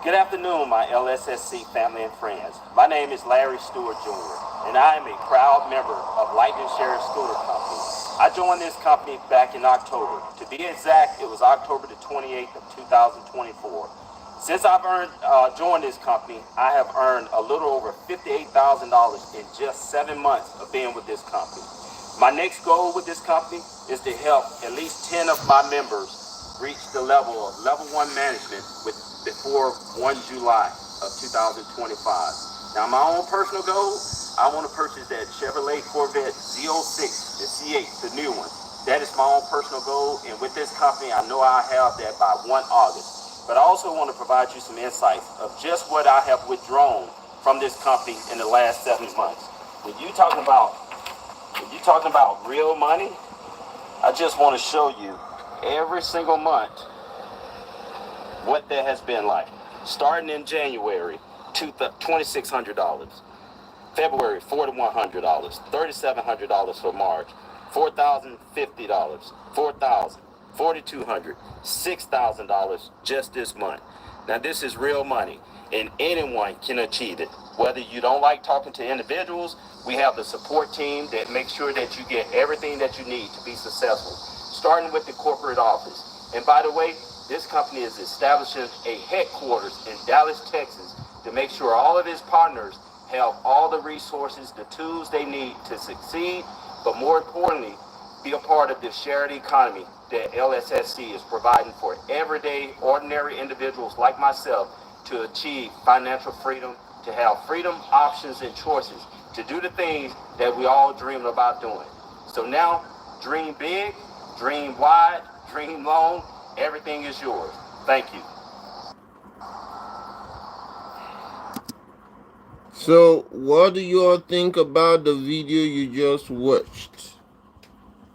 Good afternoon, my LSSC family and friends. My name is Larry Stewart Jr., and I am a proud member of Lightning Sheriff Scooter Company. I joined this company back in October. To be exact, it was October the 28th of 2024. Since I've joined this company, I have earned a little over $58,000 in just 7 months of being with this company. My next goal with this company is to help at least 10 of my members reach the level of level 1 management before 1 July of 2025. Now, my own personal goal, I want to purchase that Chevrolet Corvette Z06, the C8, the new one. That is my own personal goal, and with this company, I know I'll have that by 1 August. But I also want to provide you some insights of just what I have withdrawn from this company in the last 7 months. When you're talking about real money, I just want to show you every single month what that has been like. Starting in January, $2,600. February, $4,100. $3,700 for March. $4,050. $4,000. $4,200. $6,000 just this month. Now this is real money, and anyone can achieve it. Whether you don't like talking to individuals, we have the support team that makes sure that you get everything that you need to be successful, starting with the corporate office. And by the way, this company is establishing a headquarters in Dallas, Texas, to make sure all of its partners have all the resources, the tools they need to succeed, but more importantly, be a part of the shared economy that LSSC is providing for everyday, ordinary individuals like myself to achieve financial freedom, to have freedom, options, and choices, to do the things that we all dream about doing. So now, dream big, dream wide, dream long, everything is yours. Thank you. So, what do you all think about the video you just watched?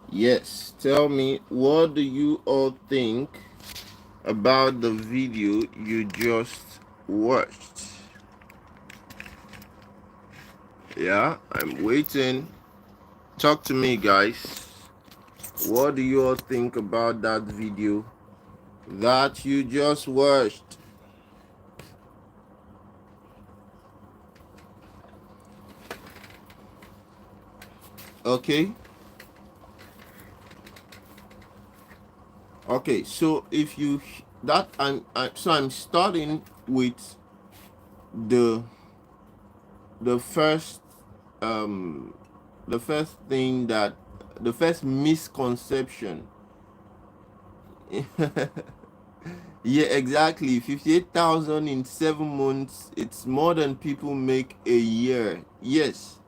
Yes, tell me, what do you all think about the video you just watched? Yeah, I'm waiting. Talk to me, guys. What do you all think about that video that you just watched? Okay. Okay, so if you that I'm starting with the the first um the first thing that the first misconception. Yeah, exactly. 58,000 in 7 months. It's more than people make a year. Yes,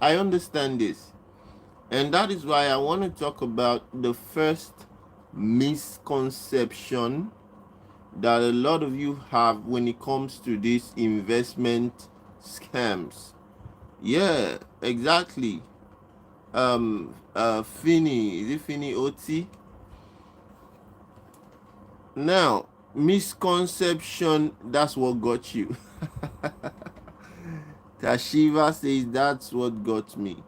I understand this. And that is why I want to talk about the first misconception that a lot of you have when it comes to these investment scams. Yeah, exactly. Fini, is it Fini OT? Now, misconception, that's what got you. Tashiva says that's what got me.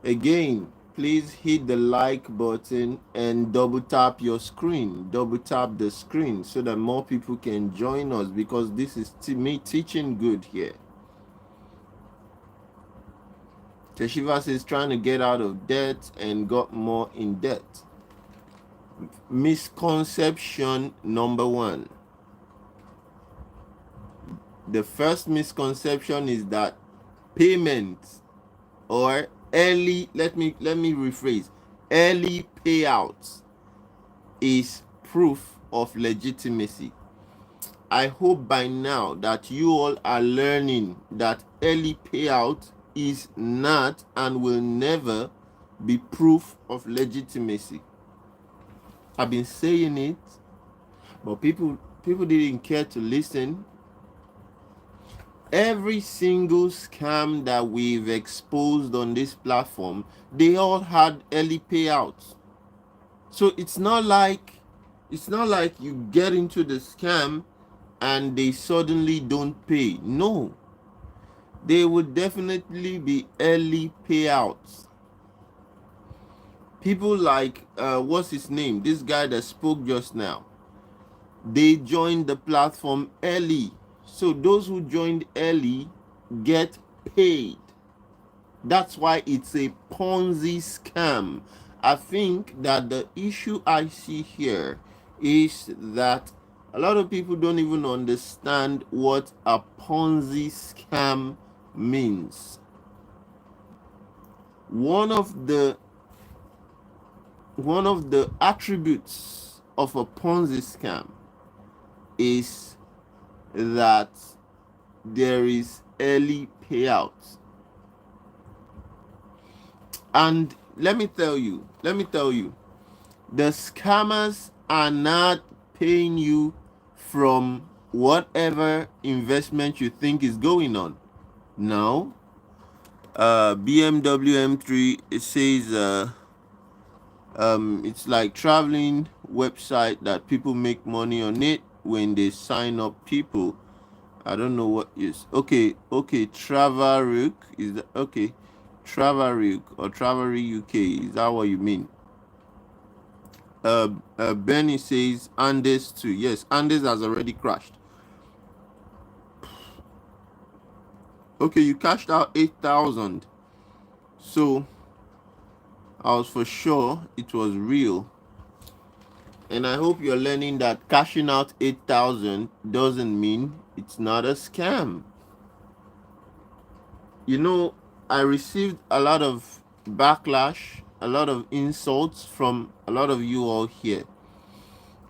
Again, please hit the like button and double tap your screen. Double tap the screen so that more people can join us, because this is me teaching good here. Tashiva says trying to get out of debt and got more in debt. Misconception number 1. The first misconception is that payment or early, let me rephrase, early payouts is proof of legitimacy. I hope by now that you all are learning that early payout is not and will never be proof of legitimacy. I've been saying it, but people didn't care to listen. Every single scam that we've exposed on this platform, they all had early payouts. So it's not like you get into the scam and they suddenly don't pay. No, they would definitely be early payouts. People like what's his name, this guy that spoke just now, they joined the platform early, So those who joined early get paid. That's why it's a Ponzi scam. I think that the issue I see here is that a lot of people don't even understand what a Ponzi scam means. One of the attributes of a Ponzi scam is that there is early payouts. And let me tell you, the scammers are not paying you from whatever investment you think is going on. No. BMW M3, it says it's like traveling website that people make money on it when they sign up people. I don't know what is okay. Travelook is that okay? Travelook or Travery UK, is that what you mean? Benny says Andes too. Yes, Andes has already crashed. Okay, you cashed out 8,000. So I was for sure it was real. And I hope you're learning that cashing out 8,000 doesn't mean it's not a scam. You know, I received a lot of backlash, a lot of insults from a lot of you all here.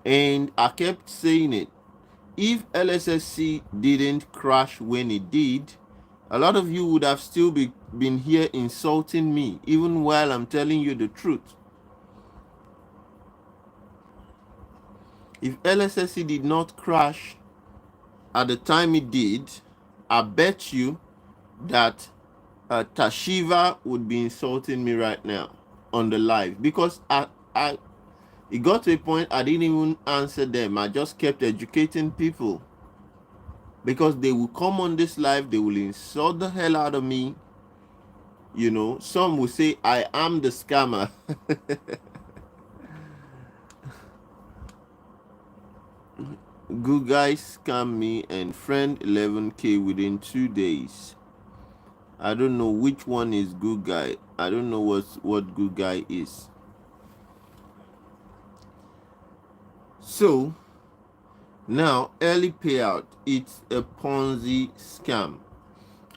And I kept saying it. If LSSC didn't crash when it did, a lot of you would have still been here insulting me, even while I'm telling you the truth. If LSSC did not crash at the time it did, I bet you that Tashiva would be insulting me right now on the live, because it got to a point I didn't even answer them. I just kept educating people, because they will come on this live, they will insult the hell out of me. You know, some will say I am the scammer. Good guys scam me and friend 11K within 2 days. I don't know which one is good guy. I don't know what good guy is. So now, early payout, it's a Ponzi scam.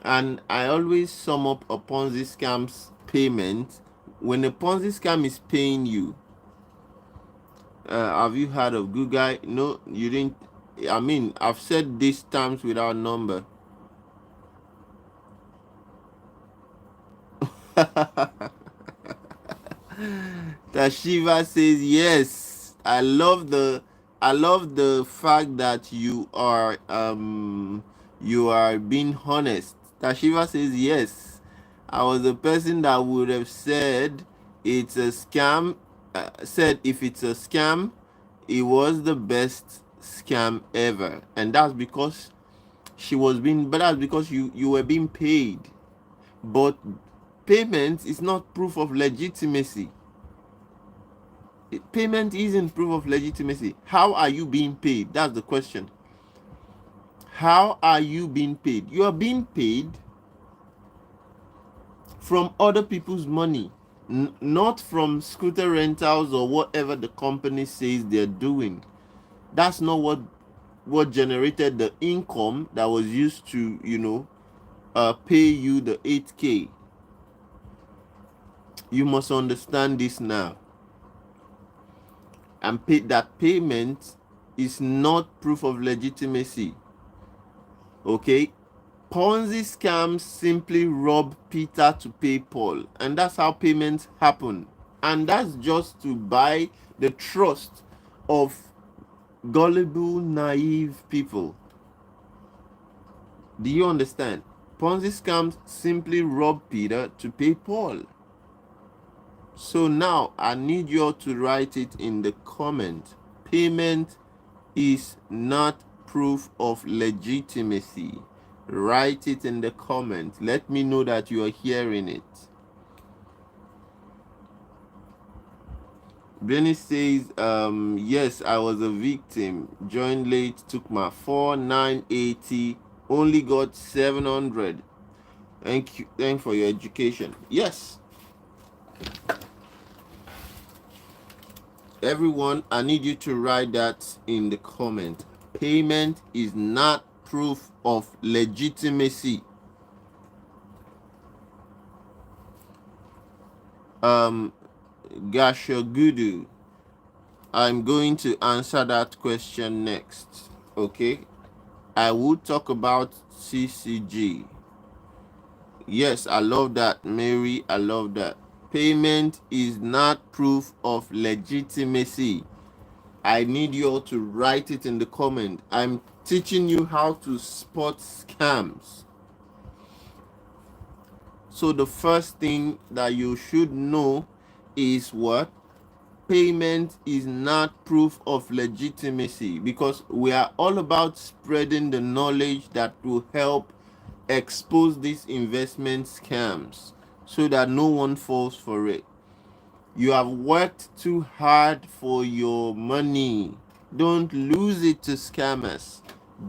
And I always sum up a Ponzi scam's payment. When a Ponzi scam is paying you, have you heard of good guy? No, you didn't. I mean, I've said these terms without number. Tashiva says yes. I love the fact that you are being honest. Tashiva says yes. I was the person that would have said it's a scam. Said if it's a scam, it was the best scam ever, and that's because she was being. But that's because you were being paid. But payment is not proof of legitimacy. Payment isn't proof of legitimacy. How are you being paid? That's the question. How are you being paid? You are being paid from other people's money, not from scooter rentals or whatever the company says they're doing. That's not what generated the income that was used to, pay you the 8K. You must understand this now. And that payment is not proof of legitimacy. Okay? Ponzi scams simply rob Peter to pay Paul. And that's how payments happen. And that's just to buy the trust of gullible, naive people. Do you understand? Ponzi scams simply rob Peter to pay Paul. So now I need you all to write it in the comment. Payment is not proof of legitimacy. Write it in the comment. Let me know that you are hearing it. Benny says, yes, I was a victim. Joined late, took my 4980, only got 700. Thank you. Thank for your education. Yes. Everyone, I need you to write that in the comment. Payment is not proof of legitimacy. Gashagudu, I'm going to answer that question next. Okay. I will talk about CCG. Yes, I love that, Mary. I love that. Payment is not proof of legitimacy. I need you all to write it in the comment. I'm teaching you how to spot scams. So the first thing that you should know is what? Payment is not proof of legitimacy, because we are all about spreading the knowledge that will help expose these investment scams so that no one falls for it. You have worked too hard for your money. Don't lose it to scammers.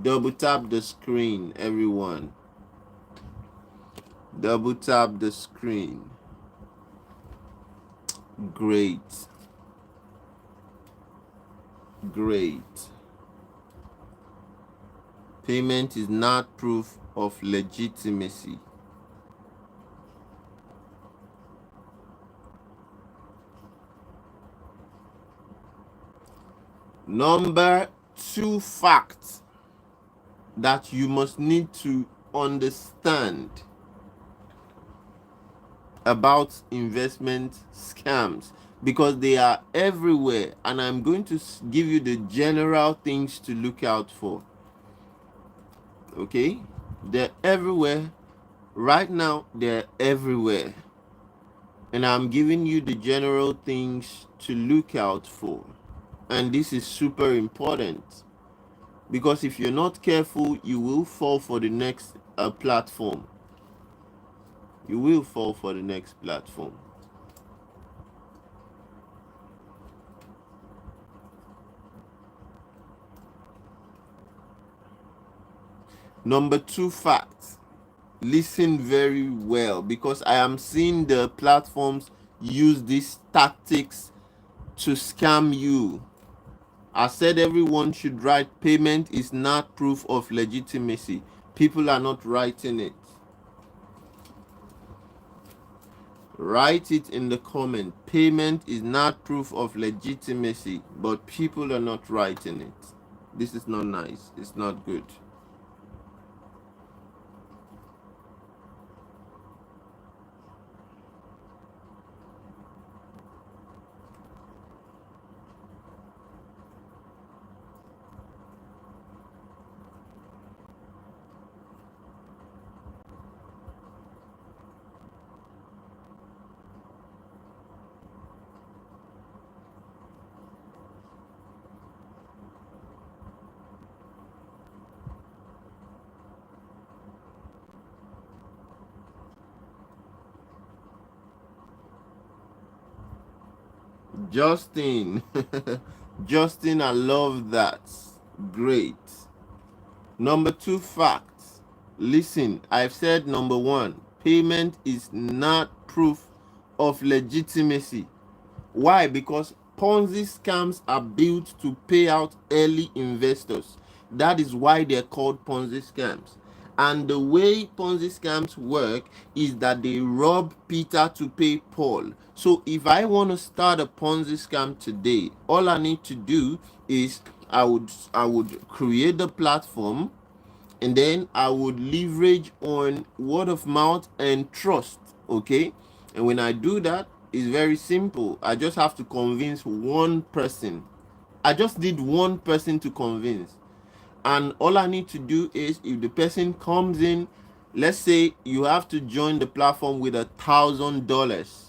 Double tap the screen, everyone. Double tap the screen. Great. Great. Payment is not proof of legitimacy. Number 2 fact that you must need to understand about investment scams, because they are everywhere, and I'm going to give you the general things to look out for. Okay, they're everywhere right now. They're everywhere, and I'm giving you the general things to look out for. And this is super important, because if you're not careful, you will fall for the next platform. You will fall for the next platform. Number 2 fact, listen very well, because I am seeing the platforms use these tactics to scam you. I said everyone should write payment is not proof of legitimacy. People are not writing it. Write it in the comment. Payment is not proof of legitimacy, but people are not writing it. This is not nice. It's not good. Justin. Justin, I love that. Great. Number 2 facts. Listen, I've said number 1, payment is not proof of legitimacy. Why? Because Ponzi scams are built to pay out early investors. That is why they're called Ponzi scams. And the way Ponzi scams work is that they rob Peter to pay Paul. So if I want to start a Ponzi scam today, all I need to do is I would create the platform, and then I would leverage on word of mouth and trust. Okay, and when I do that, it's very simple. I just have to convince one person. I just need one person to convince, and all I need to do is, if the person comes in, let's say you have to join the platform with $1,000,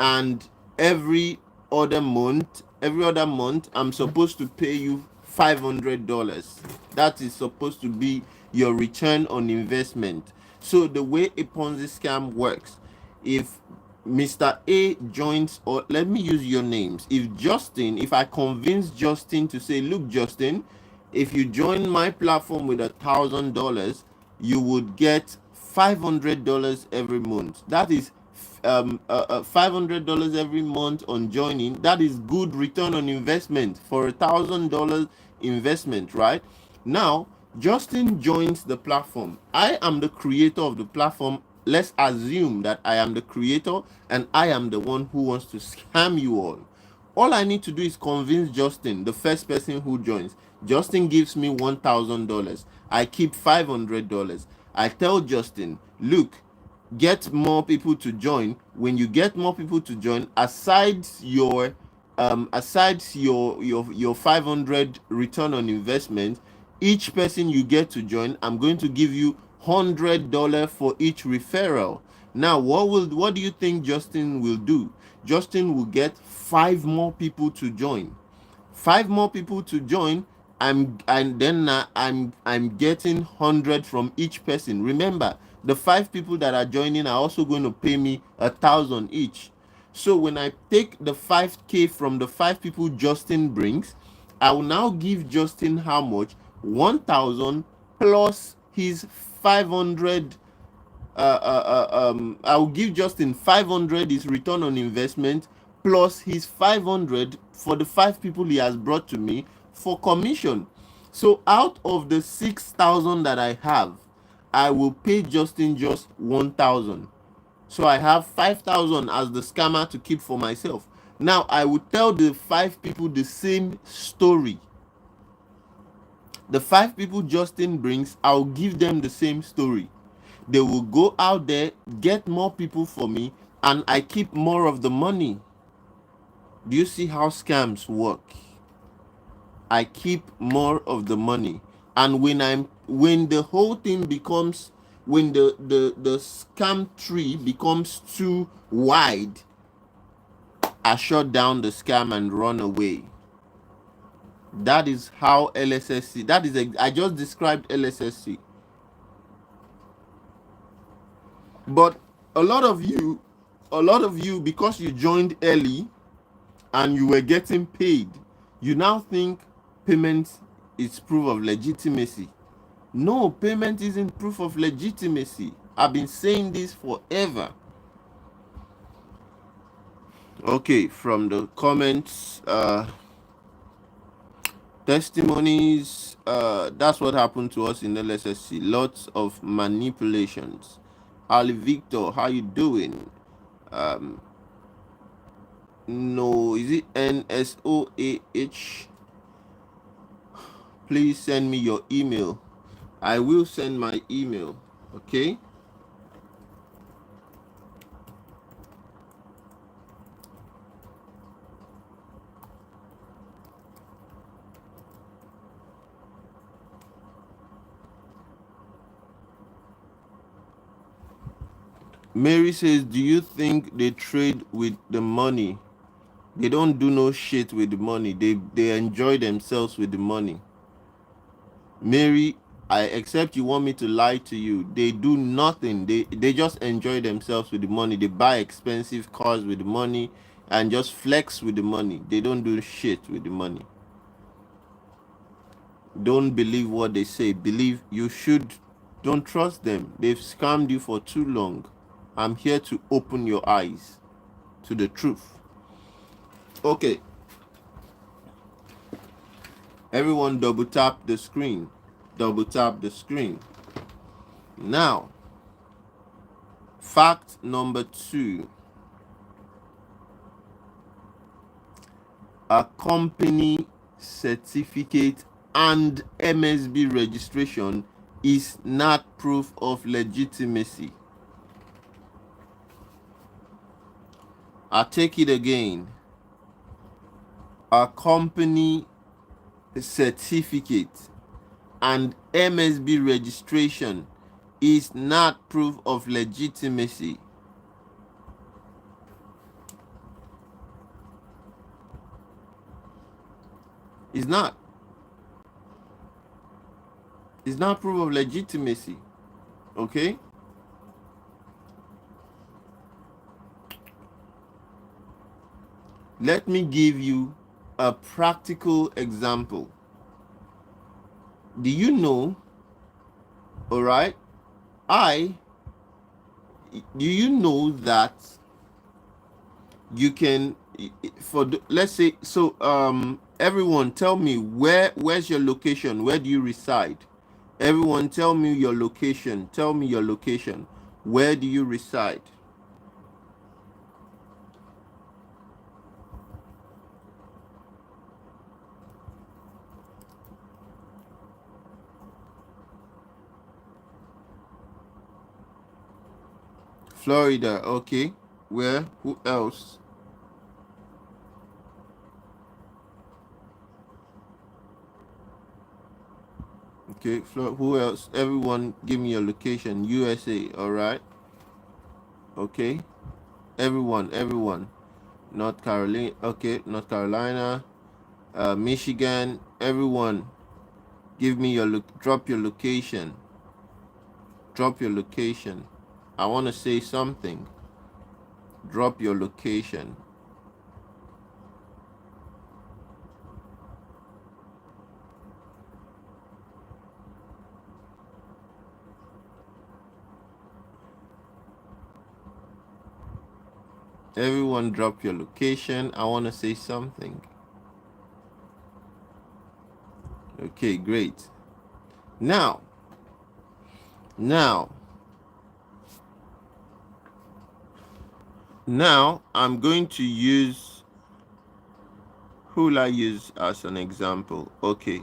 and every other month I'm supposed to pay you $500. That is supposed to be your return on investment. So the way a Ponzi scam works, if Mr. A joins, or let me use your names. If I convince Justin to say, look, Justin, if you join my platform with $1,000, you would get $500 every month. That is $500 every month on joining. That is good return on investment for $1,000 investment, right? Now, Justin joins the platform. I am the creator of the platform. Let's assume that I am the creator and I am the one who wants to scam you all. All I need to do is convince Justin, the first person who joins. Justin gives me $1,000. I keep $500. I tell Justin, look, get more people to join. When you get more people to join, aside your 500 return on investment, each person you get to join, I'm going to give you $100 for each referral. Now, what do you think Justin will do? Justin will get 5 more people to join. I'm getting 100 from each person. Remember, the 5 people that are joining are also going to pay me 1,000 each. So when I take the 5K from the 5 people Justin brings, I will now give Justin how much? 1,000 plus his 500. I'll give Justin 500 is return on investment plus his 500 for the 5 people he has brought to me for commission. So out of the 6,000 that I have, I will pay Justin just 1,000. So I have 5,000 as the scammer to keep for myself. Now I will tell the 5 people the same story. The 5 people Justin brings, I'll give them the same story. They will go out there, get more people for me, and I keep more of the money. Do you see how scams work? I keep more of the money. And when the whole thing becomes, when the scam tree becomes too wide, I shut down the scam and run away. That is how LSSC, I just described LSSC. But a lot of you, because you joined early and you were getting paid, you now think payment is proof of legitimacy. No, payment isn't proof of legitimacy. I've been saying this forever. Okay, from the comments, testimonies, that's what happened to us in LSSC. Lots of manipulations. Ali Victor, how you doing? No, is it NSOAH? Please send me your email. I will send my email. Okay. Mary says, do you think they trade with the money? They don't do no shit with the money. They enjoy themselves with the money. Mary, I accept you want me to lie to you. They do nothing. They just enjoy themselves with the money. They buy expensive cars with the money and just flex with the money. They don't do shit with the money. Don't believe what they say. Don't trust them. They've scammed you for too long. I'm here to open your eyes to the truth. Okay. Everyone double tap the screen. Double tap the screen. Now, fact number 2. A company certificate and MSB registration is not proof of legitimacy. I'll take it again. A company certificate and MSB registration is not proof of legitimacy. It's not. It's not proof of legitimacy. Okay? Let me give you a practical example. Do you know, all right, do you know that you can, let's say, so everyone tell me, where's your location? Where do you reside? Everyone tell me your location. Tell me your location. Where do you reside? Florida. Okay. Where? Who else? Okay. Who else? Everyone give me your location. USA. All right. Okay. Everyone. North Carolina. Okay. North Carolina. Michigan. Everyone, give me your look. Drop your location. Drop your location. I want to say something. Drop your location. Everyone, drop your location. I want to say something. Okay, great. Now, now, I'm going to use, who will I use as an example? Okay,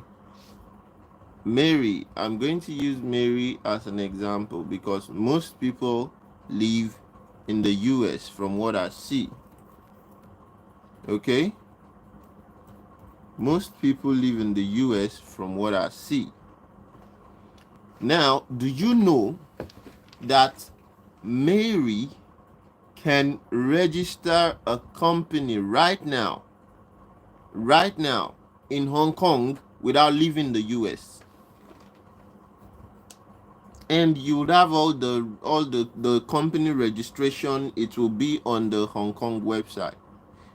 Mary. I'm going to use Mary as an example because most people live in the US from what I see. Okay, most people live in the US from what I see. Now, do you know that Mary can register a company right now in Hong Kong without leaving the US? And you would have all the company registration. It will be on the Hong Kong website.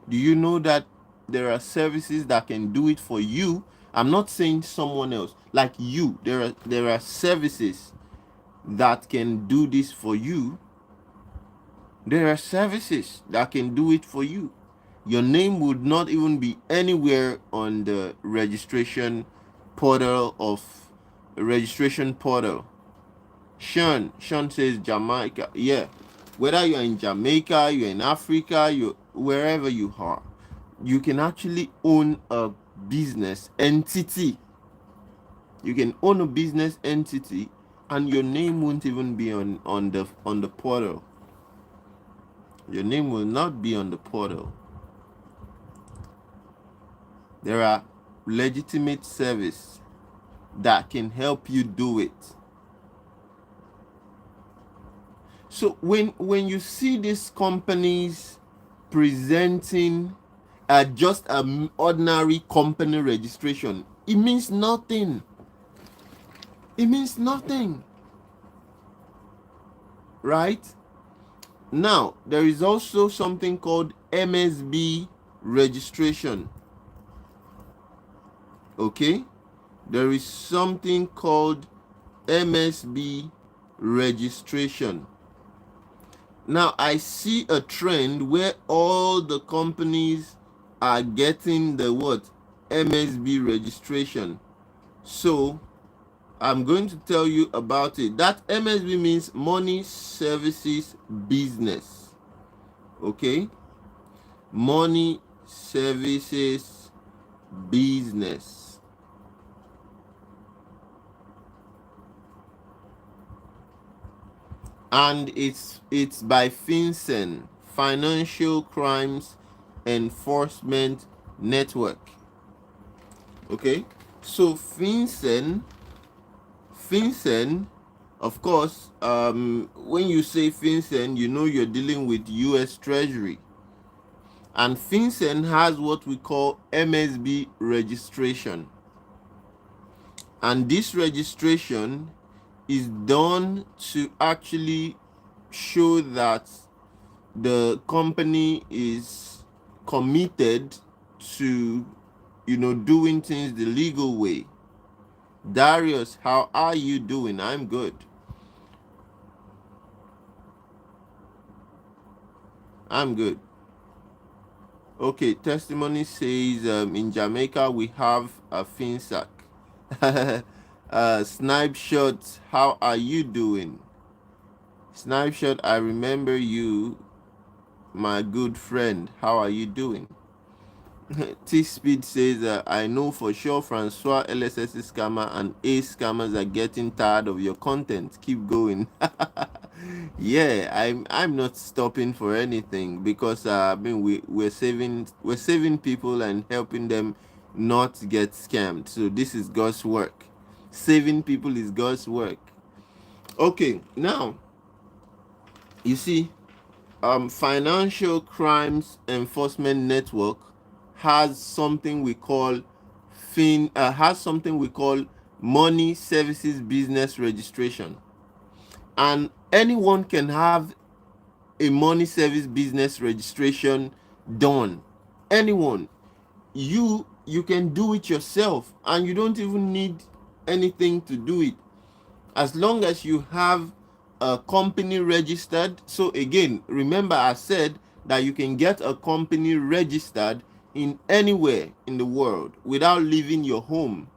Do you know that there are services that can do it for you? I'm not saying someone else, like you. There are services that can do this for you. There are services that can do it for you. Your name would not even be anywhere on the registration portal. Sean says Jamaica. Yeah, whether you're in Jamaica, you're in Africa, you wherever you are, you can actually own a business entity. You can own a business entity, and your name won't even be on the portal. Your name will not be on the portal. There are legitimate service that can help you do it. So when you see these companies presenting just an ordinary company registration, it means nothing. It means nothing. Right? Now, there is also something called MSB registration. Okay? There is something called MSB registration. Now, I see a trend where all the companies are getting the what? MSB registration. So, I'm going to tell you about it. That MSB means Money Services Business. Okay? Money Services Business. And it's by FinCEN, Financial Crimes Enforcement Network. Okay? So FinCEN, of course, when you say FinCEN, you know you're dealing with US Treasury. And FinCEN has what we call MSB registration. And this registration is done to actually show that the company is committed to, doing things the legal way. Darius, how are you doing? I'm good. I'm good. Okay, testimony says in Jamaica we have a finsack. Snipe Shot, how are you doing? Snipe Shot, I remember you, my good friend. How are you doing? T Speed says, I know for sure Francois LSSC scammer and A scammers are getting tired of your content. Keep going. Yeah, I'm not stopping for anything because I mean we're saving people and helping them not get scammed. So this is God's work. Saving people is God's work. Okay, now you see, Financial Crimes Enforcement Network has something we call money services business registration, and anyone can have a money service business registration done. Anyone, you can do it yourself, and you don't even need anything to do it, as long as you have a company registered. So again, remember I said that you can get a company registered in anywhere in the world without leaving your home,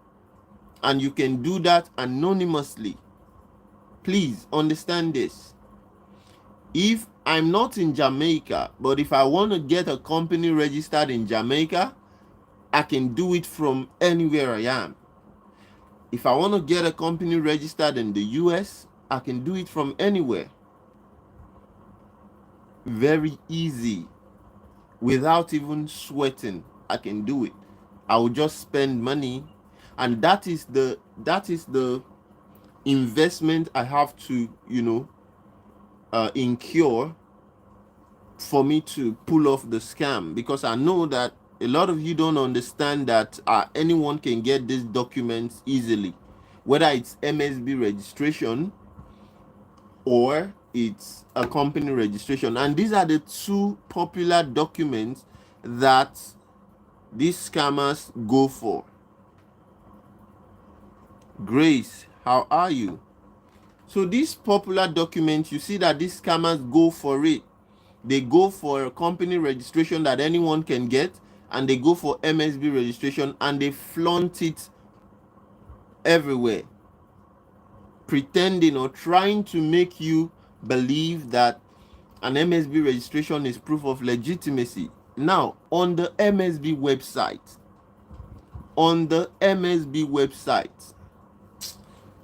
and you can do that anonymously. Please understand this. If I'm not in Jamaica, but if I want to get a company registered in Jamaica, I can do it from anywhere I am. If I want to get a company registered in the US, I can do it from anywhere. Very easy. Without even sweating, I can do it. I will just spend money, and that is the investment I have to, incur for me to pull off the scam, because I know that a lot of you don't understand that anyone can get these documents easily, whether it's MSB registration or it's a company registration. And these are the two popular documents that these scammers go for. Grace, how are you? So these popular documents, you see that these scammers go for it. They go for a company registration that anyone can get, and they go for MSB registration, and they flaunt it everywhere, pretending or trying to make you believe that an MSB registration is proof of legitimacy. Now, on the MSB website,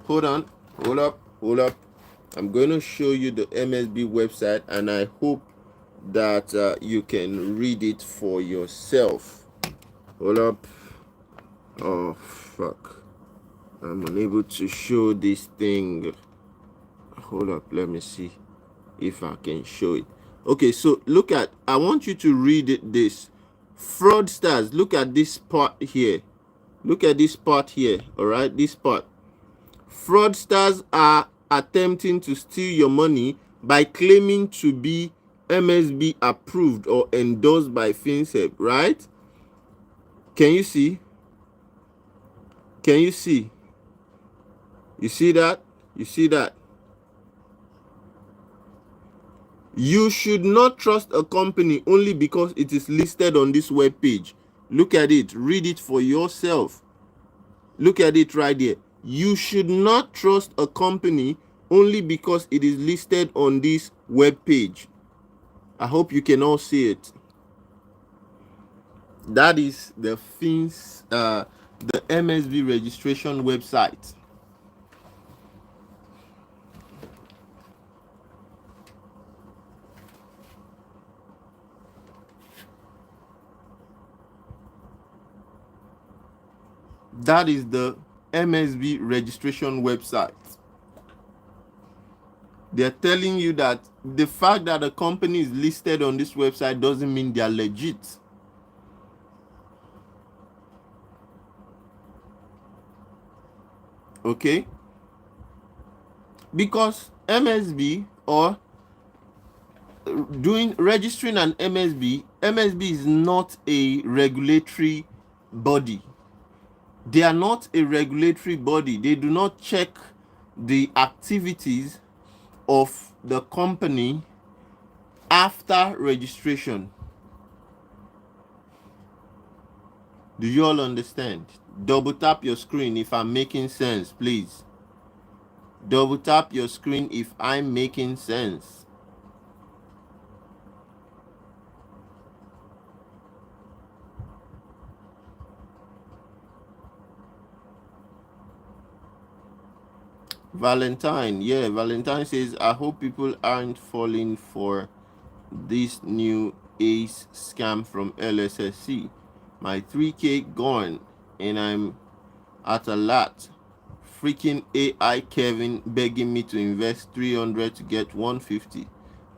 hold on, hold up. I'm going to show you the MSB website, and I hope that you can read it for yourself. Hold up. Oh, fuck. I'm unable to show this thing. Hold up, let me see if I can show it. Okay, so I want you to read this. Fraudsters, look at this part here. Look at this part here, all right? This part. Fraudsters are attempting to steal your money by claiming to be MSB approved or endorsed by FinServ, right? Can you see? Can you see? You see that? You see that? You should not trust a company only because it is listed on this web page. Look at it. Read it for yourself. Look at it right there. You should not trust a company only because it is listed on this web page. I hope you can all see it. That is the MSB registration website. That is the MSB registration website. They're telling you that the fact that a company is listed on this website doesn't mean they're legit. Okay? Because MSB or registering an MSB MSB is not a regulatory body. They are not a regulatory body. They do not check the activities of the company after registration. Do you all understand? Double tap your screen if I'm making sense, please. Double tap your screen if I'm making sense. Valentine, yeah, Valentine says, I hope people aren't falling for this new ace scam from LSSC. My 3K gone and I'm at a lot. Freaking AI Kevin begging me to invest 300 to get 150.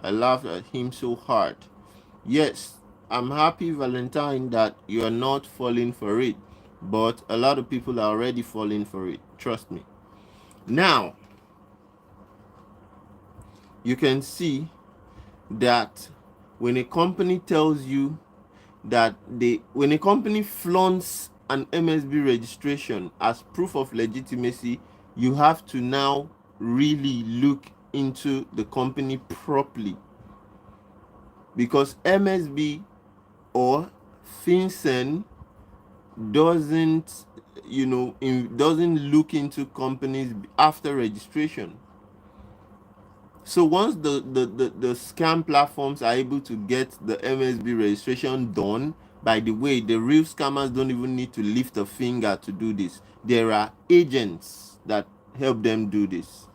I laughed at him so hard. Yes, I'm happy, Valentine, that you're not falling for it, but a lot of people are already falling for it. Trust me. Now, you can see that when a company tells you that when a company flaunts an MSB registration as proof of legitimacy, you have to now really look into the company properly, because MSB or FinCEN doesn't doesn't look into companies after registration. So once the scam platforms are able to get the MSB registration done, by the way, the real scammers don't even need to lift a finger to do this. There are agents that help them do this.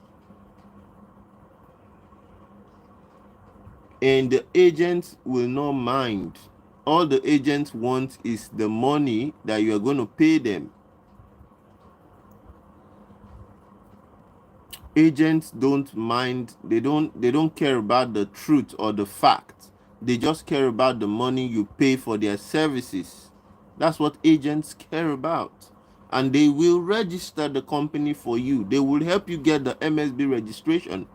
And the agents will not mind. All the agents want is the money that you are going to pay them. Agents don't mind. They don't care about the truth or the fact. They just care about the money you pay for their services. That's what agents care about. And they will register the company for you. They will help you get the MSB registration.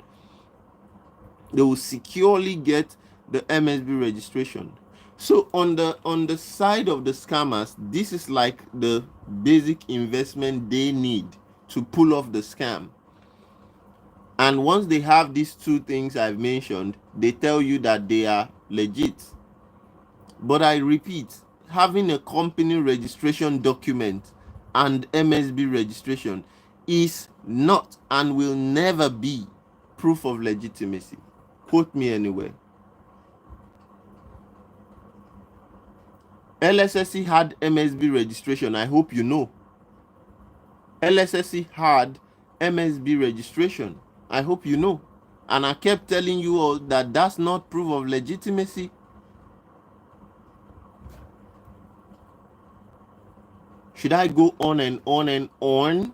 They will securely get the MSB registration. So on the side of the scammers, this is like the basic investment they need to pull off the scam. And once they have these two things I've mentioned, they tell you that they are legit. But I repeat, having a company registration document and MSB registration is not and will never be proof of legitimacy. Quote me anywhere. LSSC had MSB registration. I hope you know. LSSC had MSB registration. I hope you know. And I kept telling you all that that's not proof of legitimacy. Should I go on and on and on?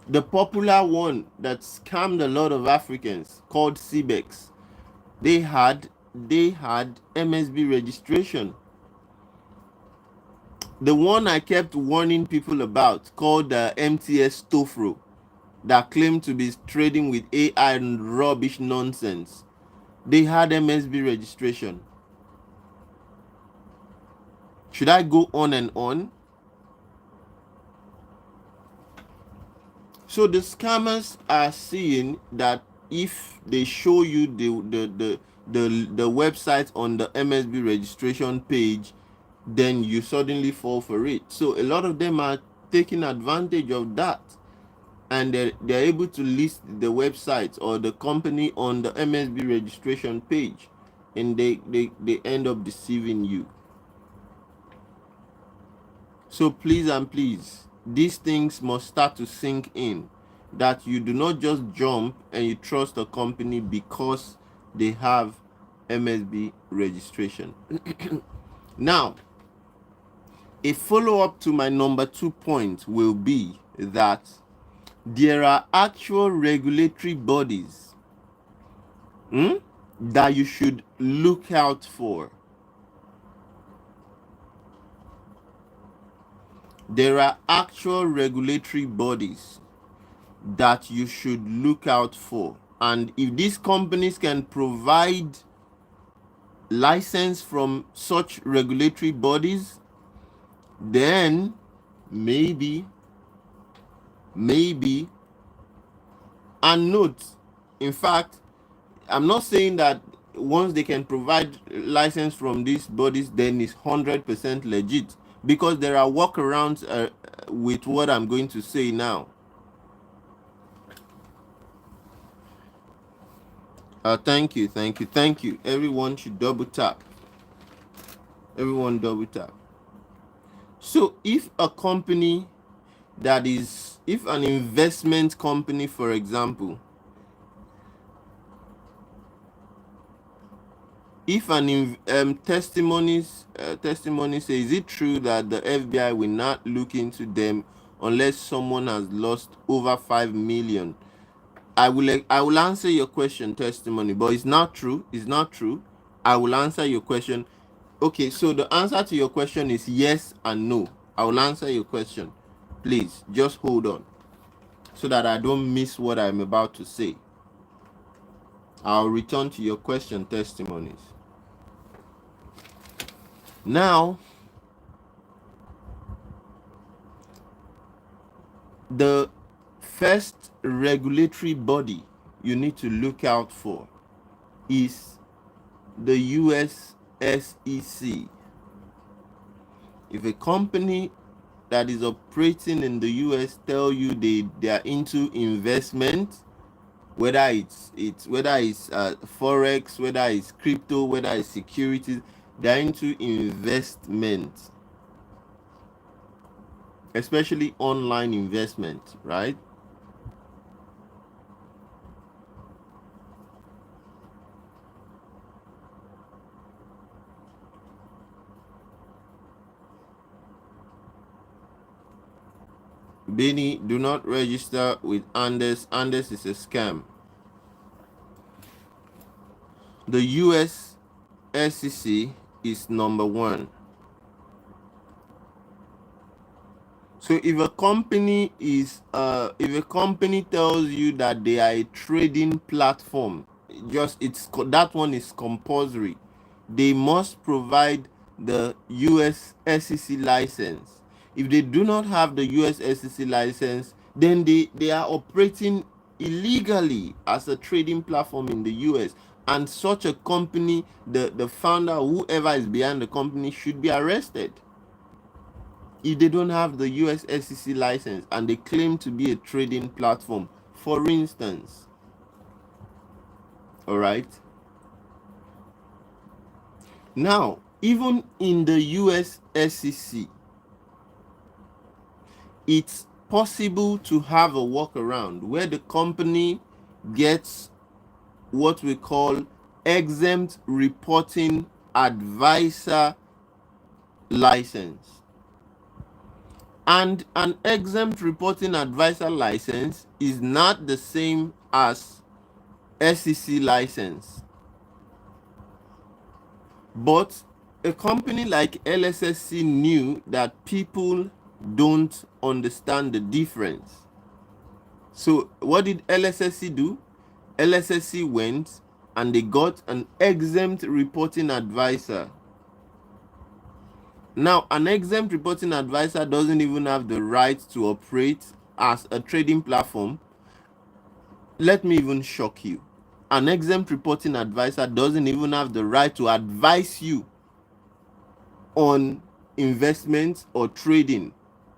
The popular one that scammed a lot of Africans, called CBEX, they had MSB registration. The one I kept warning people about, called the MTS Tofro, that claimed to be trading with AI and rubbish nonsense, they had MSB registration. Should I go on and on? So the scammers are seeing that if they show you the website on the MSB registration page, then you suddenly fall for it. So a lot of them are taking advantage of that, and they're able to list the website or the company on the MSB registration page, and they end up deceiving you. So please and please, these things must start to sink in, that you do not just jump and you trust a company because they have MSB registration. Now, a follow-up to my number 2 point will be that there are actual regulatory bodies that you should look out for. There are actual regulatory bodies that you should look out for. And if these companies can provide license from such regulatory bodies, then maybe, and note, in fact, I'm not saying that once they can provide license from these bodies, then it's 100% legit, because there are workarounds with what I'm going to say now. Thank you. Everyone should double tap. Everyone double tap. So if a company if an investment company, for example, if an testimony says, is it true that the FBI will not look into them unless someone has lost over 5 million? I will answer your question, testimony, but it's not true. I will answer your question. Okay, so the answer to your question is yes and no. I will answer your question. Please just hold on so that I don't miss what I'm about to say. I'll return to your question, testimonies. Now, the first regulatory body you need to look out for is the US SEC. If a company that is operating in the US tell you they are into investment, whether it's forex, whether it's crypto, whether it's securities, they're into investment, especially online investment, right? Benny, do not register with Anders. Anders is a scam. The US SEC is number one. So if a company tells you that they are a trading platform, that one is compulsory. They must provide the US SEC license. If they do not have the US SEC license, then they are operating illegally as a trading platform in the US. And such a company, the founder, whoever is behind the company, should be arrested if they don't have the US SEC license and they claim to be a trading platform, for instance. All right. Now, even in the US SEC, it's possible to have a workaround where the company gets what we call exempt reporting advisor license. And an exempt reporting advisor license is not the same as SEC license. But a company like LSSC knew that people don't understand the difference. So what did LSSC do? LSSC went and they got an exempt reporting advisor. Now, an exempt reporting advisor doesn't even have the right to operate as a trading platform. Let me even shock you. An exempt reporting advisor doesn't even have the right to advise you on investments or trading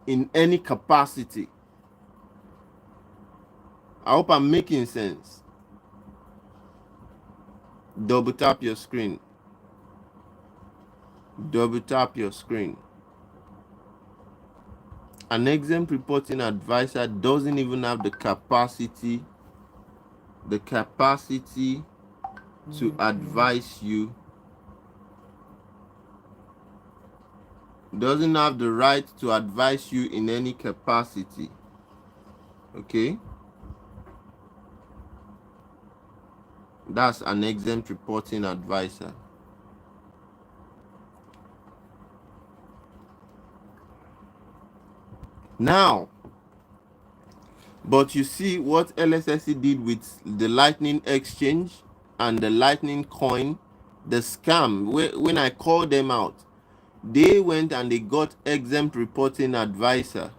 in any capacity. I hope I'm making sense. Double tap your screen. Double tap your screen. An exempt reporting advisor doesn't even have the capacity to advise you, doesn't have the right to advise you in any capacity. Okay, that's an exempt reporting advisor. Now, but you see what LSSC did with the Lightning Exchange and the Lightning coin The scam, when I called them out, they went and they got exempt reporting advisor.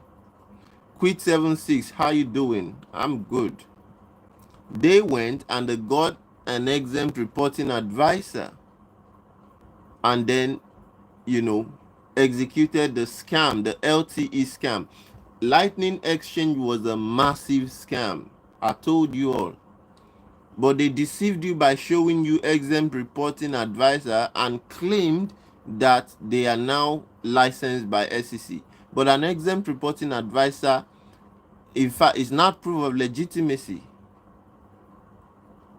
Quit 76, how you doing? I'm good. They went and they got an exempt reporting advisor, and then, you know, executed the scam, the LTE scam. Lightning Exchange was a massive scam. I told you all. But they deceived you by showing you exempt reporting advisor and claimed that they are now licensed by SEC. But an exempt reporting advisor, in fact, is not proof of legitimacy,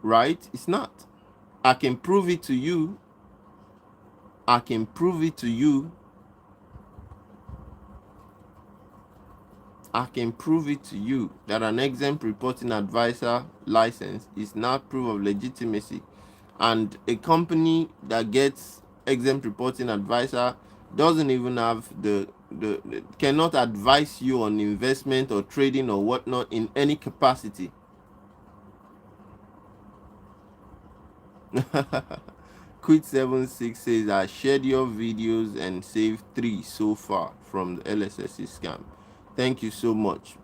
right? It's not. I can prove it to you. I can prove it to you. I can prove it to you that an exempt reporting advisor license is not proof of legitimacy. And a company that gets exempt reporting advisor doesn't even have the cannot advise you on investment or trading or whatnot in any capacity. Quit 76 says I shared your videos and saved 3 so far from the LSSC scam. Thank you so much.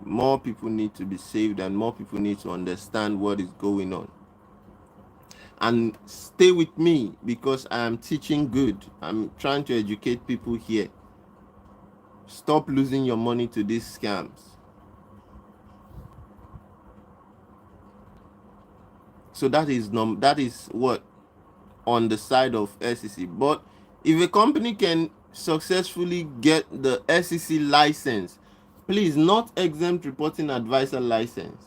More people need to be saved and more people need to understand what is going on. And stay with me because I am teaching good. I'm trying to educate people here. Stop losing your money to these scams. So that is what on the side of SEC. But if a company can successfully get the SEC license, please, not exempt reporting advisor license,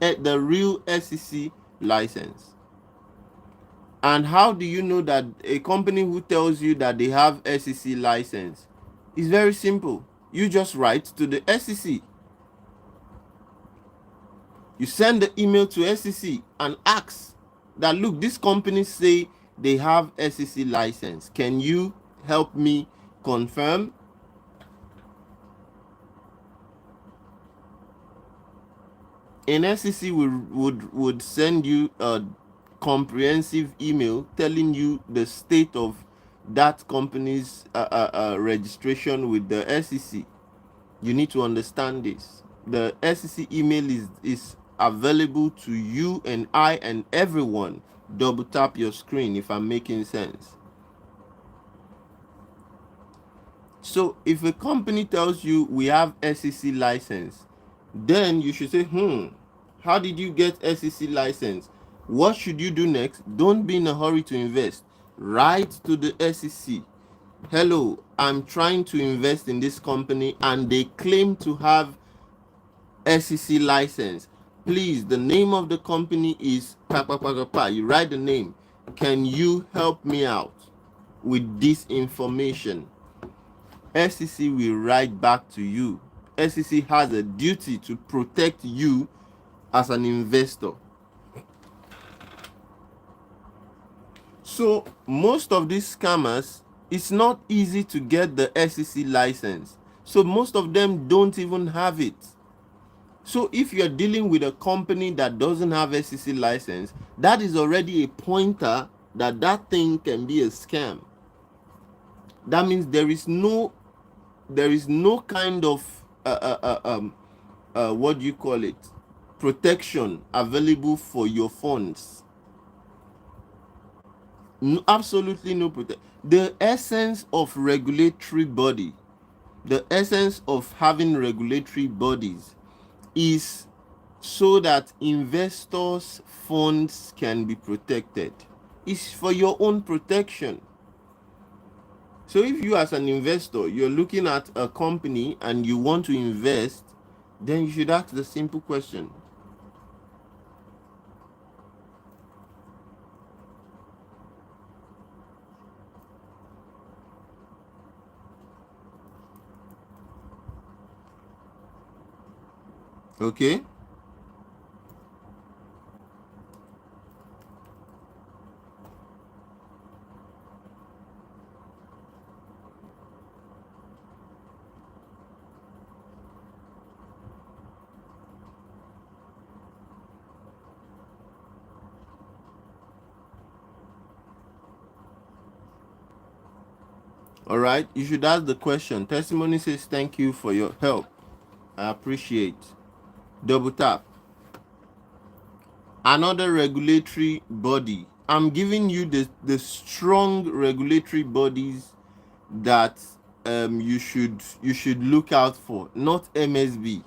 the real SEC license. And how do you know that a company who tells you that they have SEC license? It's very simple. You just write to the SEC. You send the email to SEC and ask that, look, these companies say they have SEC license. Can you help me confirm? And SEC would send you a comprehensive email telling you the state of that company's registration with the SEC. You need to understand this. The SEC email is available to you and I and everyone. Double tap your screen if I'm making sense. So if a company tells you we have SEC license, then you should say, how did you get SEC license? What should you do next? Don't be in a hurry to invest. Write to the SEC. Hello, I'm trying to invest in this company and they claim to have SEC license. Please, the name of the company is pa, pa, pa, pa, pa. You write the name. Can you help me out with this information? SEC will write back to you. SEC has a duty to protect you as an investor. So most of these scammers, it's not easy to get the SEC license. So most of them don't even have it. So if you're dealing with a company that doesn't have SEC license, that is already a pointer that that thing can be a scam. That means there is no kind of what do you call it, protection available for your funds. No, absolutely no protection. The essence of regulatory body, the essence of having regulatory bodies is so that investors' funds can be protected. It's for your own protection. So if you as an investor, you're looking at a company and you want to invest, then you should ask the simple question. Okay? All right, you should ask the question. Testimony says thank you for your help. I appreciate. Double tap. Another regulatory body. I'm giving you the strong regulatory bodies that you should look out for, not MSB.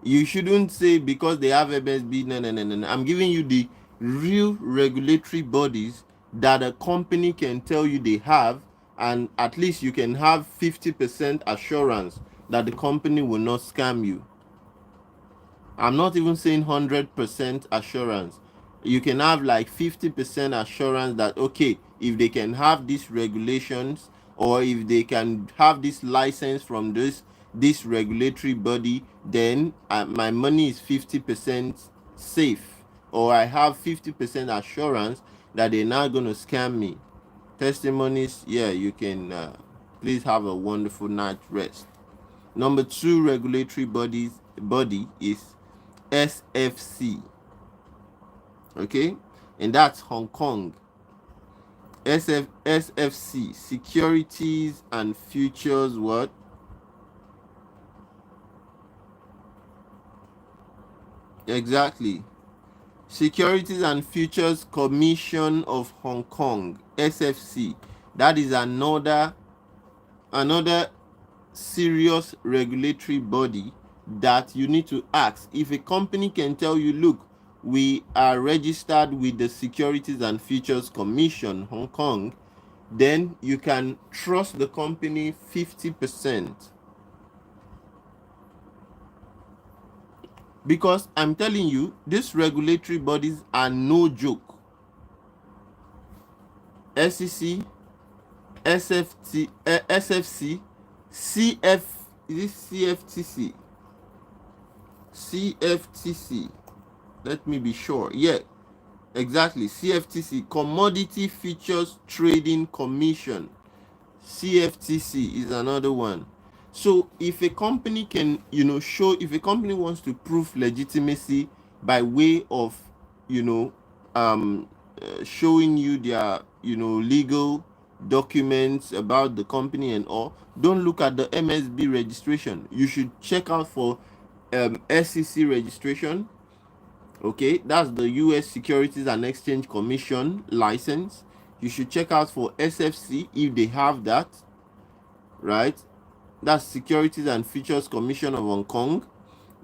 You shouldn't say because they have MSB. No, no, no, no, no. I'm giving you the real regulatory bodies that a company can tell you they have, and at least you can have 50% assurance that the company will not scam you. I'm not even saying 100% assurance. You can have like 50% assurance that, okay, if they can have these regulations, or if they can have this license from this regulatory body, then my money is 50% safe, or I have 50% assurance that they're not going to scam me. Testimonies, yeah, you can. Please have a wonderful night rest. Number 2 regulatory body is SFC, okay, and that's Hong Kong. SFC, Securities and Futures, what? Exactly. Securities and Futures Commission of Hong Kong, SFC. That is another serious regulatory body that you need to ask. If a company can tell you, look, we are registered with the Securities and Futures Commission, Hong Kong, then you can trust the company 50%. Because I'm telling you, these regulatory bodies are no joke. SEC, SFT, SFC, CF, is it CFTC? CFTC. Let me be sure. Yeah, exactly. CFTC, Commodity Futures Trading Commission. CFTC is another one. So if a company can, show, if a company wants to prove legitimacy by way of, showing you their, legal documents about the company and all, don't look at the MSB registration. You should check out for SEC registration. Okay, that's the US Securities and Exchange Commission license. You should check out for SFC if they have that, right? That's Securities and Futures Commission of Hong Kong.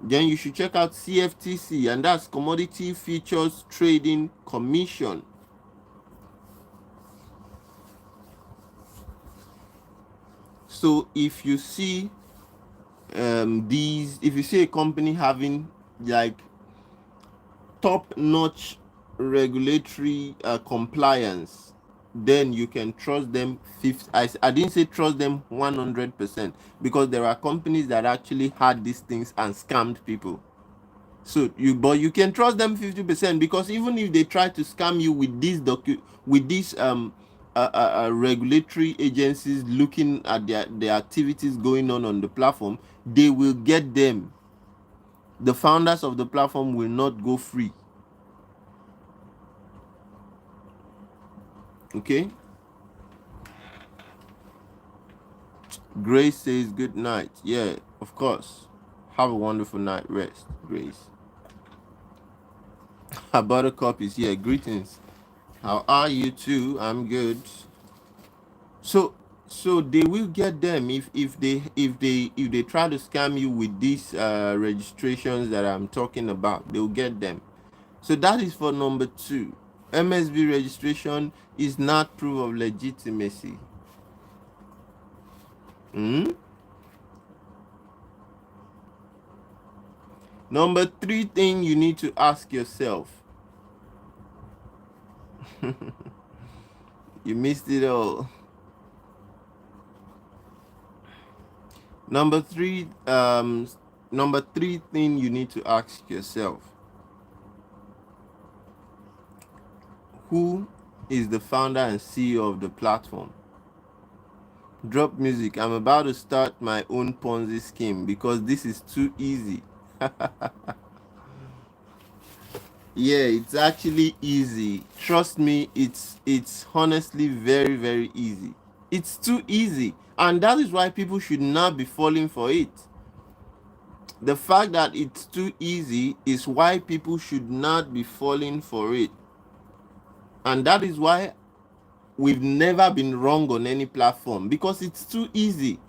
Then you should check out CFTC, and that's Commodity Futures Trading Commission. So if you see if you see a company having like top-notch regulatory compliance, then you can trust them 50. I didn't say trust them 100%, because there are companies that actually had these things and scammed people. So but you can trust them 50%, because even if they try to scam you with these regulatory agencies looking at their activities going on the platform, they will get them. The founders of the platform will not go free. Okay. Grace says good night. Yeah, of course. Have a wonderful night rest, Grace. Buttercup is here. Greetings. How are you too? I'm good. So they will get them if they try to scam you with these registrations that I'm talking about. They'll get them. So that is for number 2. MSB registration is not proof of legitimacy. Number 3 thing you need to ask yourself. You missed it all. Number 3 thing you need to ask yourself. Who is the founder and CEO of the platform? Drop music. I'm about to start my own Ponzi scheme because this is too easy. Yeah, it's actually easy. Trust me, it's honestly very, very easy. It's too easy, and that is why people should not be falling for it. The fact that it's too easy is why people should not be falling for it, and that is why we've never been wrong on any platform, because it's too easy.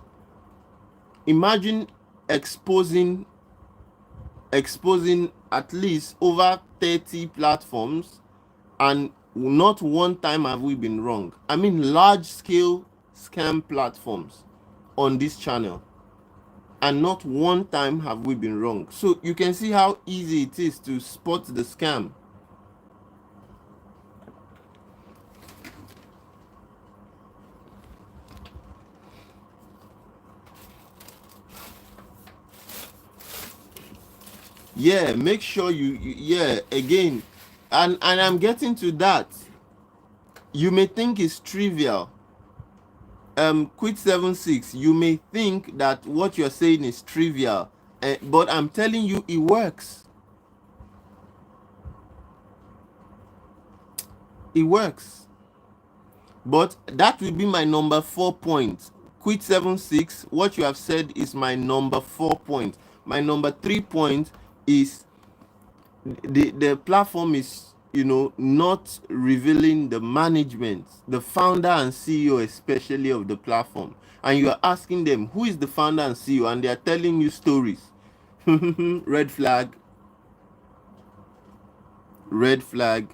Imagine exposing at least over 30 platforms, and not one time have we been wrong. I mean, large scale scam platforms on this channel, and not one time have we been wrong. So you can see how easy it is to spot the scam. Yeah, make sure yeah, again, and I'm getting to that. You may think it's trivial. Quit 76, you may think that what you're saying is trivial, but I'm telling you, it works. It works. But that will be my number 4 point. Quit 76, what you have said is my number 4 point. My number 3 point is the platform is, not revealing the management, the founder and CEO especially of the platform, and you are asking them who is the founder and CEO, and they are telling you stories. Red flag. Red flag.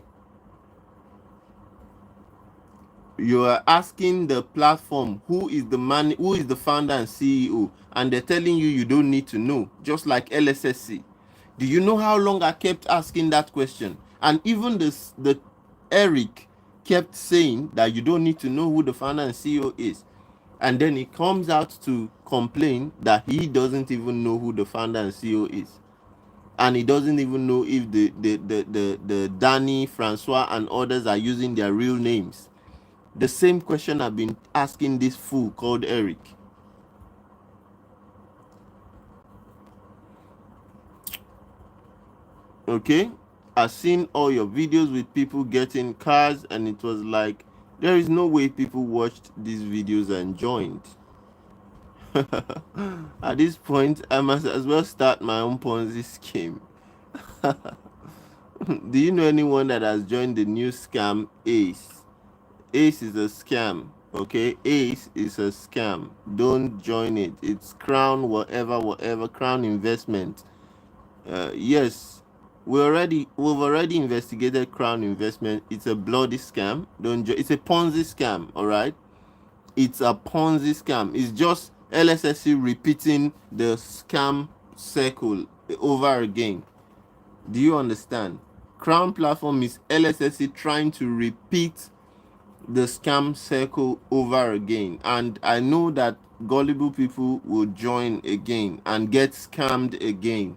You are asking the platform who is the founder and CEO, and they're telling you don't need to know, just like LSSC. Do you know how long I kept asking that question? And even the Eric kept saying that you don't need to know who the founder and CEO is. And then he comes out to complain that he doesn't even know who the founder and CEO is. And he doesn't even know if the Danny, Francois, and others are using their real names. The same question I've been asking this fool called Eric. Okay, I've seen all your videos with people getting cars, and it was like, there is no way people watched these videos and joined. At this point, I must as well start my own Ponzi scheme. Do you know anyone that has joined the new scam ACE? ACE is a scam. Okay, ACE is a scam. Don't join it. It's Crown whatever Crown Investment. Yes, we've already investigated Crown Investment. It's a bloody scam. It's a Ponzi scam. All right, it's a Ponzi scam. It's just LSSC repeating the scam circle over again. Do you understand? Crown platform is LSSC trying to repeat the scam circle over again, and I know that gullible people will join again and get scammed again.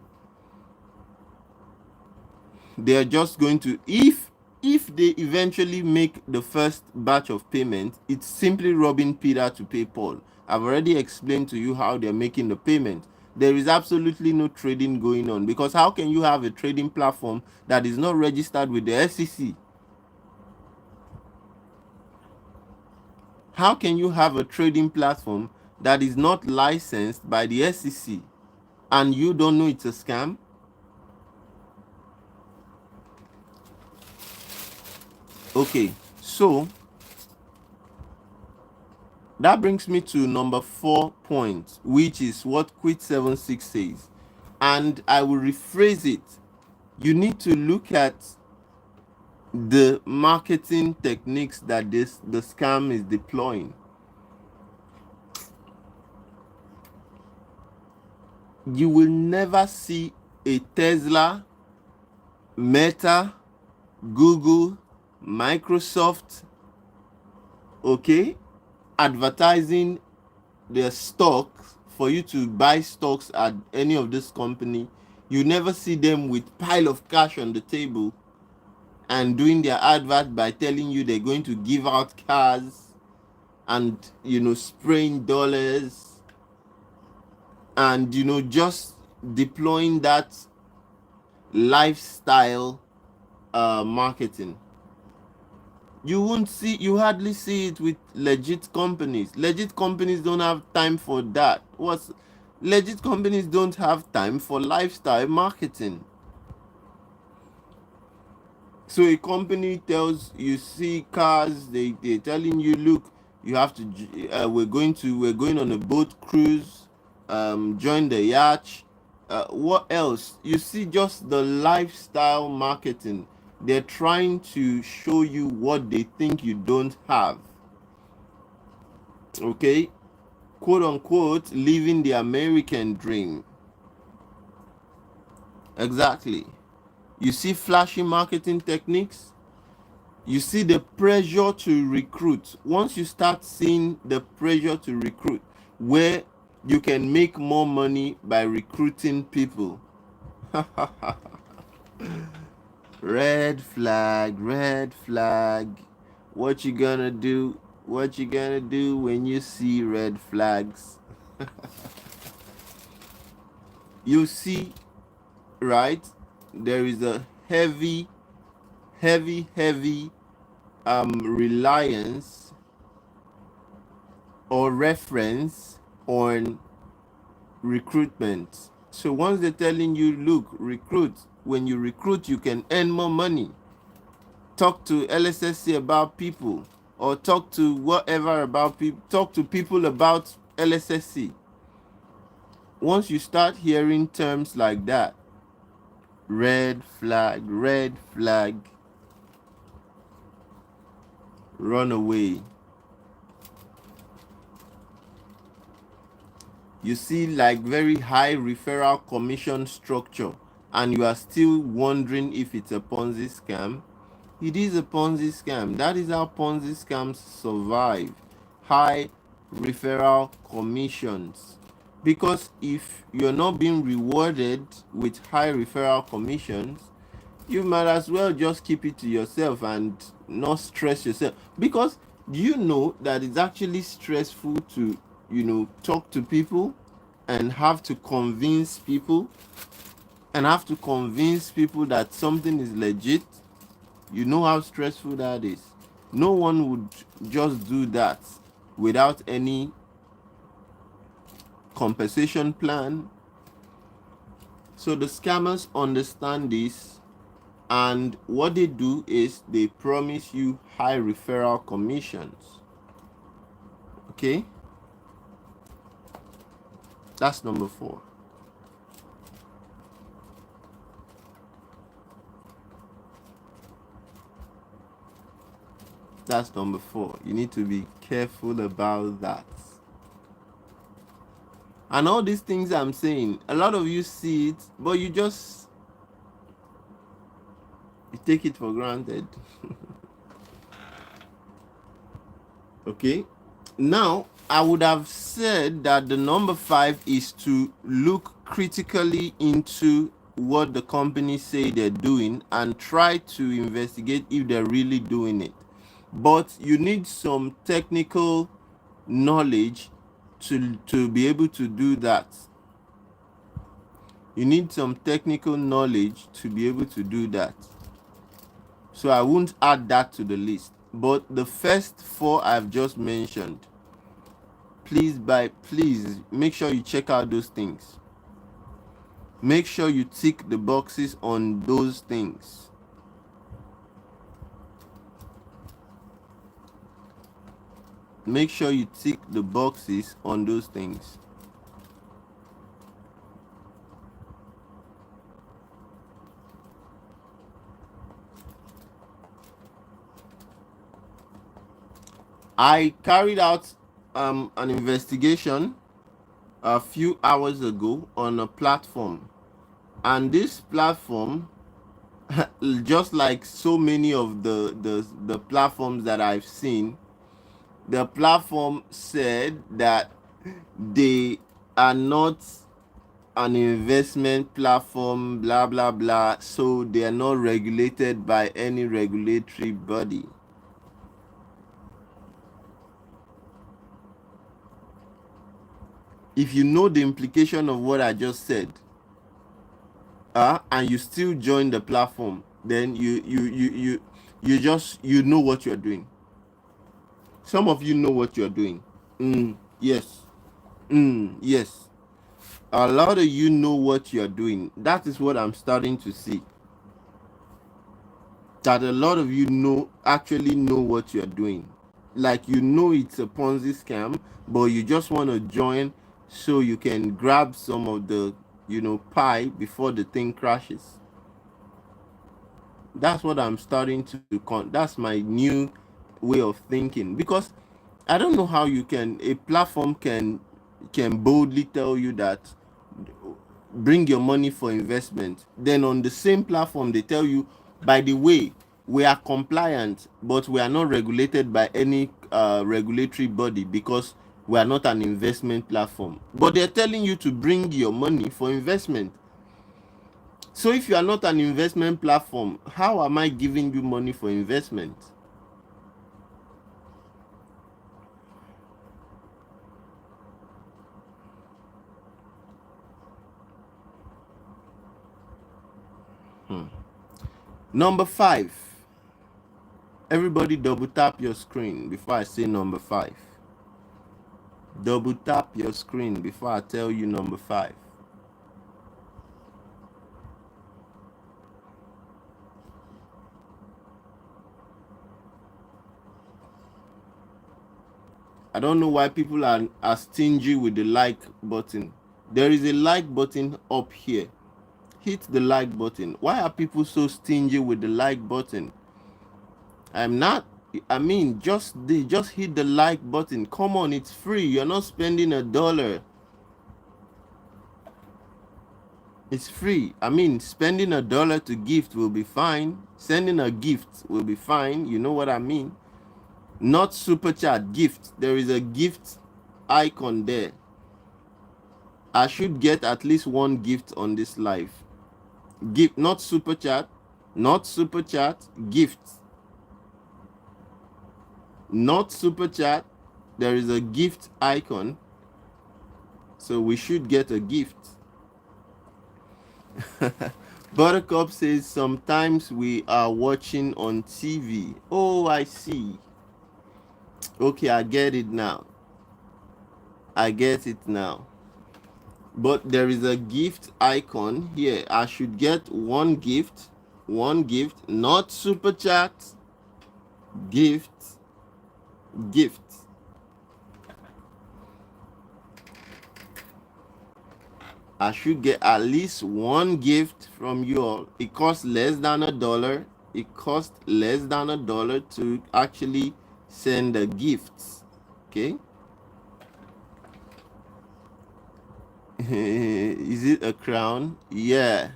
They're just going to, if they eventually make the first batch of payment, it's simply robbing Peter to pay Paul. I've already explained to you how they're making the payment. There is absolutely no trading going on, because how can you have a trading platform that is not registered with the SEC? How can you have a trading platform that is not licensed by the SEC and you don't know it's a scam? Okay, so that brings me to number 4 point, which is what Quit 76 says. And I will rephrase it. You need to look at the marketing techniques that the scam is deploying. You will never see a Tesla, Meta, Google, Microsoft, okay, advertising their stocks for you to buy stocks at any of this company. You never see them with pile of cash on the table and doing their advert by telling you they're going to give out cars and spraying dollars and just deploying that lifestyle marketing. You hardly see it with legit companies. Legit companies don't have time for that. Legit companies don't have time for lifestyle marketing. So a company tells you, see cars, they're telling you, look, you have to we're going on a boat cruise, join the yacht. What else? You see, just the lifestyle marketing. They're trying to show you what they think you don't have. Okay, quote unquote, living the American dream. Exactly. You see flashy marketing techniques. You see the pressure to recruit. Once you start seeing the pressure to recruit, where you can make more money by recruiting people. Red flag, red flag. What you gonna do? What you gonna do when you see red flags? You see, right? There is a heavy reliance or reference on recruitment. So once they're telling you, look, recruit, when you recruit, you can earn more money. Talk to LSSC about people, or talk to whatever about people, talk to people about LSSC. Once you start hearing terms like that, red flag, run away. You see, like, very high referral commission structure, and you are still wondering if it's a Ponzi scam. It is a Ponzi scam. That is how Ponzi scams survive. High referral commissions. Because if you're not being rewarded with high referral commissions, you might as well just keep it to yourself and not stress yourself. Because do you know that it's actually stressful to, talk to people and have to convince people that something is legit? You know how stressful that is. No one would just do that without any compensation plan. So the scammers understand this, and what they do is they promise you high referral commissions. Okay? That's number 4. That's number 4. You need to be careful about that. And all these things I'm saying, a lot of you see it, but you take it for granted. Okay? Now, I would have said that the number 5 is to look critically into what the companies say they're doing and try to investigate if they're really doing it. But you need some technical knowledge to be able to do that. You need some technical knowledge to be able to do that. So I won't add that to the list. But the first 4 I've just mentioned, please make sure you check out those things. Make sure you tick the boxes on those things. Make sure you tick the boxes on those things. I carried out an investigation a few hours ago on a platform, and this platform, just like so many of the platforms that I've seen, the platform said that they are not an investment platform, blah blah blah, so they are not regulated by any regulatory body. If you know the implication of what I just said, and you still join the platform, then you know what you're doing. Some of you know what you're doing. Yes. Yes. A lot of you know what you're doing. That is what I'm starting to see. That a lot of you actually know what you're doing. Like, you know it's a Ponzi scam, but you just want to join so you can grab some of the pie before the thing crashes. That's what I'm starting to that's my new way of thinking, because I don't know how a platform can boldly tell you that bring your money for investment, then on the same platform they tell you, by the way, we are compliant but we are not regulated by any regulatory body because we are not an investment platform, but they're telling you to bring your money for investment. So if you are not an investment platform, how am I giving you money for investment? Number 5. Everybody double tap your screen before I say number 5. Double tap your screen before I tell you number 5. I don't know why people are stingy with the like button. There is a like button up here. Hit the like button. Why are people so stingy with the like button? I'm not. I mean, just hit the like button. Come on, it's free. You're not spending $1. It's free. I mean, spending $1 to gift will be fine. Sending a gift will be fine. You know what I mean? Not super chat, gift. There is a gift icon there. I should get at least one gift on this live. Gift, not super chat. Not super chat, gift. Not super chat. There is a gift icon. So we should get a gift. Buttercup says sometimes we are watching on TV. Oh, I see. Okay, I get it now. I get it now. But there is a gift icon here. I should get one gift, not super chat, gift. I should get at least one gift from you all. It costs less than $1. It costs less than $1 to actually send the gifts. Okay. Is it a crown? Yeah,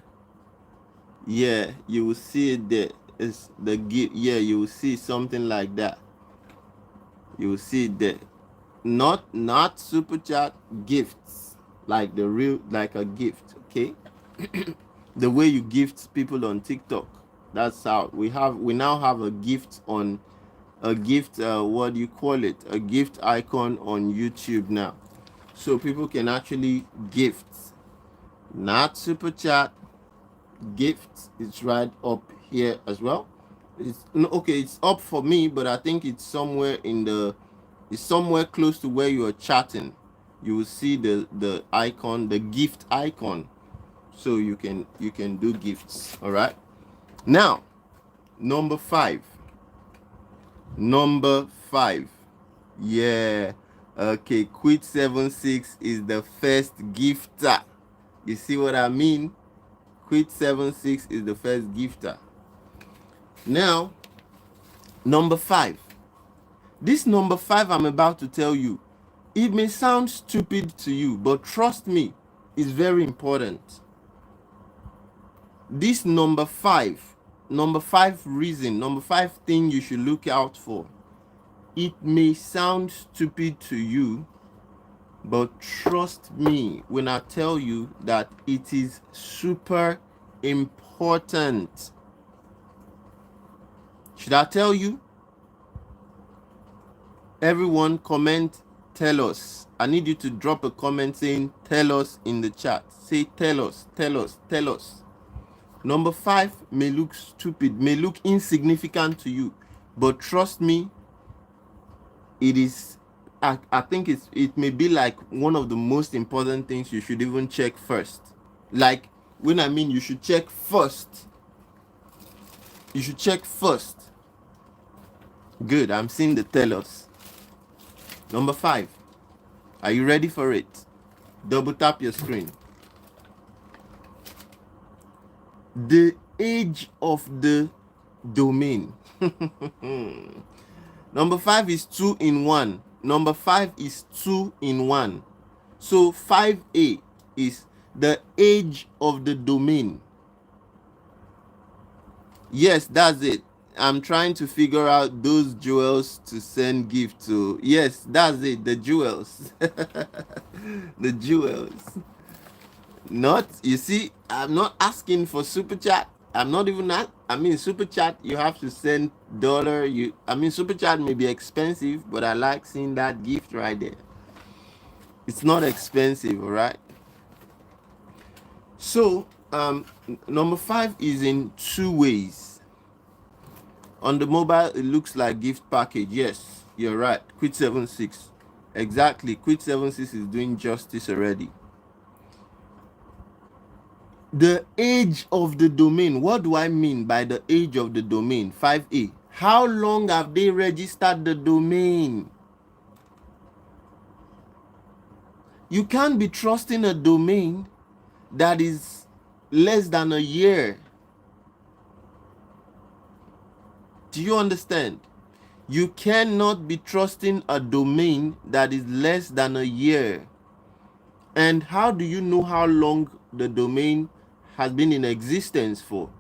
you will see it there. It's the gift. Yeah, you will see something like that. You will see it there. Not super chat, gifts, like the real, like a gift. Okay. The way you gift people on TikTok. That's how we now have a gift on a gift. What do you call it? A gift icon on YouTube now, so people can actually gift. Not super chat, gifts. It's right up here as well. It's okay, it's up for me, but I think it's somewhere it's somewhere close to where you are chatting. You will see the icon, the gift icon, so you can do gifts. All right, now number 5. Yeah, okay, quit 76 is the first gifter. You see what I mean? Quit 76 is the first gifter. Now, number 5. This number 5 I'm about to tell you, it may sound stupid to you, but trust me, it's very important. This number 5 reason, number 5 thing you should look out for. It may sound stupid to you, but trust me when I tell you that it is super important. Should I tell you? Everyone comment, tell us. I need you to drop a comment saying tell us in the chat. Say tell us, tell us, tell us. Number 5 may look stupid, may look insignificant to you, but trust me, it is. I think it may be like one of the most important things you should even check first. Like, when I mean you should check first, you should check first. Good, I'm seeing the tellers. Number 5, are you ready for it? Double tap your screen. The age of the domain. Number 5 is 2 in 1. Number 5 is 2 in 1. So 5A is the age of the domain. Yes, that's it. I'm trying to figure out those jewels to send gift to. Yes, that's it. The jewels. The jewels. Not, you see, I'm not asking for super chat. I'm not even that. I mean, super chat, you have to send dollar. Super chat may be expensive, but I like seeing that gift right there. It's not expensive, all right? So, number 5 is in 2 ways. On the mobile, it looks like gift package. Yes, you're right. Quit 76. Exactly. Quit 76 is doing justice already. The age of the domain. What do I mean by the age of the domain? 5A. How long have they registered the domain? You can't be trusting a domain that is less than a year. Do you understand? You cannot be trusting a domain that is less than a year. And how do you know how long the domain has been in existence for?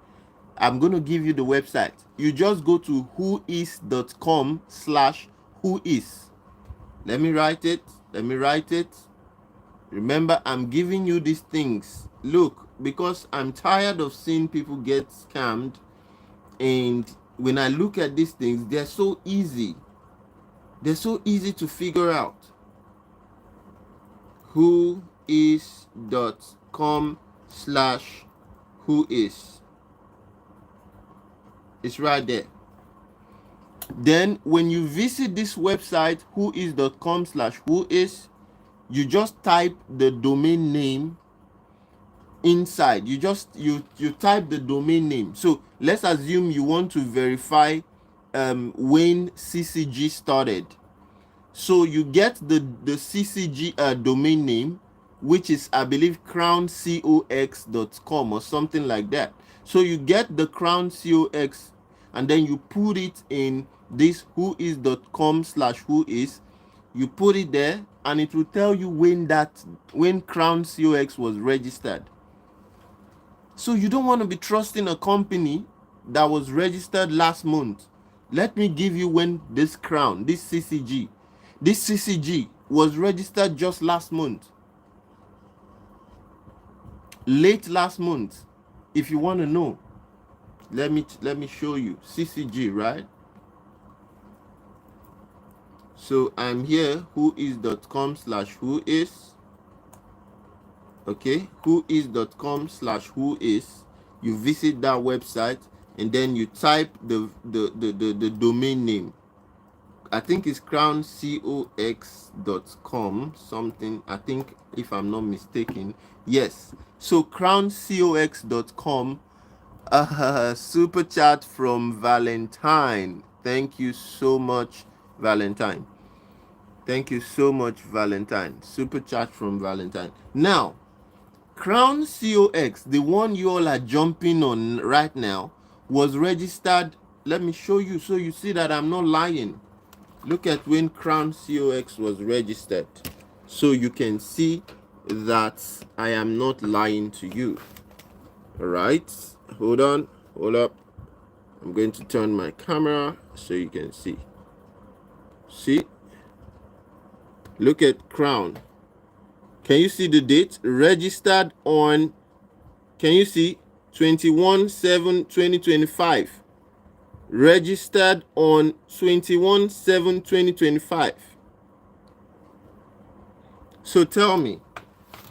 I'm going to give you the website. You just go to whois.com/whois. Let me write it. Remember, I'm giving you these things. Look, because I'm tired of seeing people get scammed. And when I look at these things, they're so easy. They're so easy to figure out. whois.com/whois. It's right there. Then when you visit this website, whois.com/whois, you just type the domain name inside. You type the domain name. So let's assume you want to verify when CCG started. So you get the CCG domain name, which is, I believe, crowncox.com or something like that. So you get the crowncox, and then you put it in this whois.com/whois. You put it there, and it will tell you when crowncox was registered. So you don't want to be trusting a company that was registered last month. Let me give you when this CCG was registered just last month. Late last month. If you want to know, let me show you CCG, right? So I'm here, whois.com/whois. Okay, whois.com/whois. You visit that website, and then you type the domain name. I think it's crowncox.com something. I think, if I'm not mistaken. Yes. So crowncox.com. Super chat from Valentine. Thank you so much, Valentine. Thank you so much, Valentine. Super chat from Valentine. Now, Crown COX, the one you all are jumping on right now, was registered. Let me show you so you see that I'm not lying. Look at when Crown COX was registered, so you can see that I am not lying to you. All right, hold on, hold up. I'm going to turn my camera so you can see. See, look at Crown. Can you see the date? Registered on, can you see, 21/7/2025. Registered on 21/7/2025. So tell me,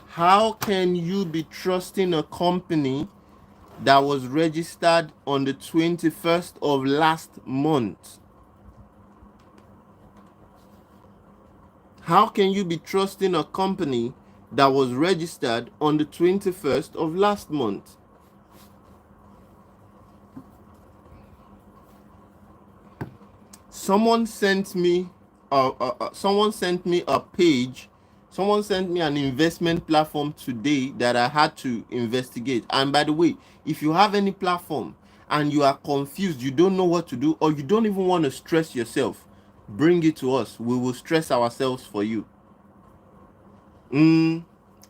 how can you be trusting a company that was registered on the 21st of last month. How can you be trusting a company that was registered on the 21st of last month? Someone sent me a page. Someone sent me an investment platform today that I had to investigate. And by the way, if you have any platform and you are confused, you don't know what to do, or you don't even want to stress yourself, bring it to us. We will stress ourselves for you. Bring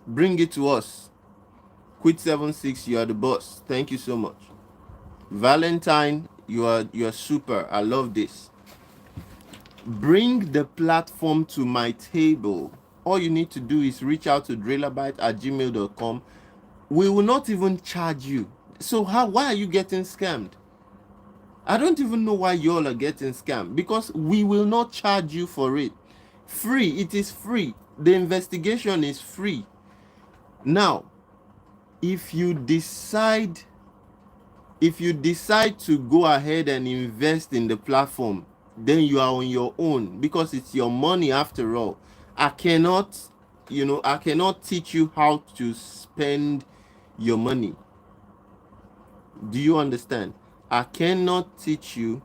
it to us. Quit 76, you are the boss. Thank you so much. Valentine, you're super. I love this. Bring the platform to my table. All you need to do is reach out to drillerbyte@gmail.com. We will not even charge you. So why are you getting scammed? I don't even know why y'all are getting scammed, because we will not charge you for it. Free. It is free. The investigation is free. Now, if you decide to go ahead and invest in the platform, then you are on your own, because it's your money after all. I cannot teach you how to spend your money. Do you understand? I cannot teach you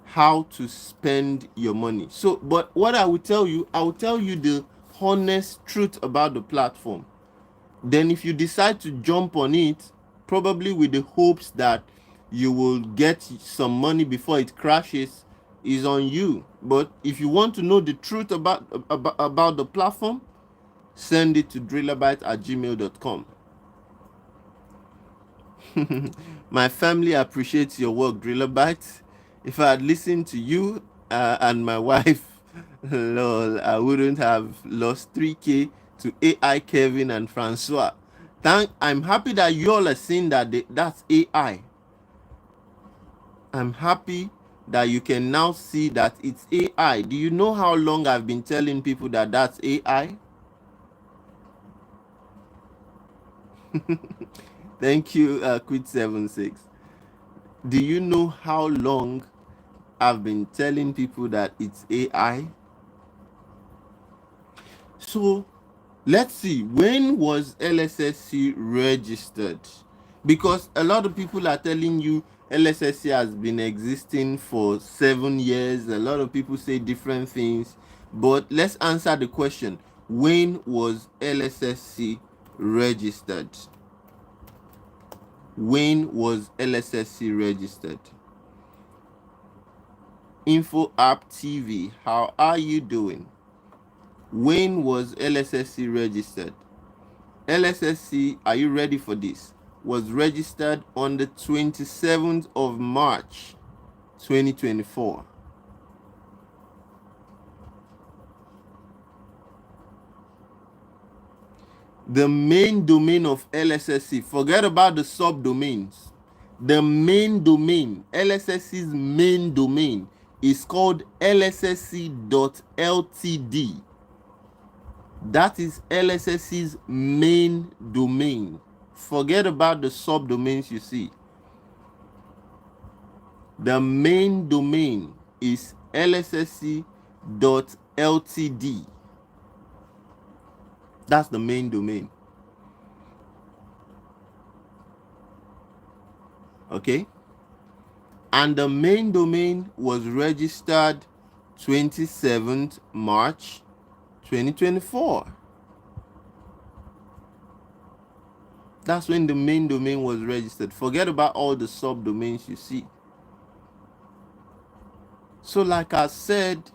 how to spend your money. So, but what I will tell you the honest truth about the platform. Then if you decide to jump on it, probably with the hopes that you will get some money before it crashes, is on you. But if you want to know the truth about the platform, send it to drillerbyte@gmail.com. My family appreciates your work, Drillerbyte. If I had listened to you and my wife, lol, I wouldn't have lost 3K to AI Kevin and Francois. I'm happy that you all are seeing that that's AI. I'm happy that you can now see that it's AI. Do you know how long I've been telling people that that's AI? Thank you, Quit76. Do you know how long I've been telling people that it's AI? So let's see, when was LSSC registered? Because a lot of people are telling you LSSC has been existing for 7 years. A lot of people say different things, but let's answer the question. When was LSSC registered? When was LSSC registered? Info App TV, how are you doing? When was LSSC registered? LSSC, are you ready for this? Was registered on the 27th of March 2024. The main domain of LSSC, forget about the subdomains. The main domain, LSSC's main domain, is called lssc.ltd. That is LSSC's main domain. Forget about the subdomains you see. The main domain is lssc.ltd. That's the main domain. Okay? And the main domain was registered 27th March 2024. That's when the main domain was registered. Forget about all the subdomains you see. So like I said,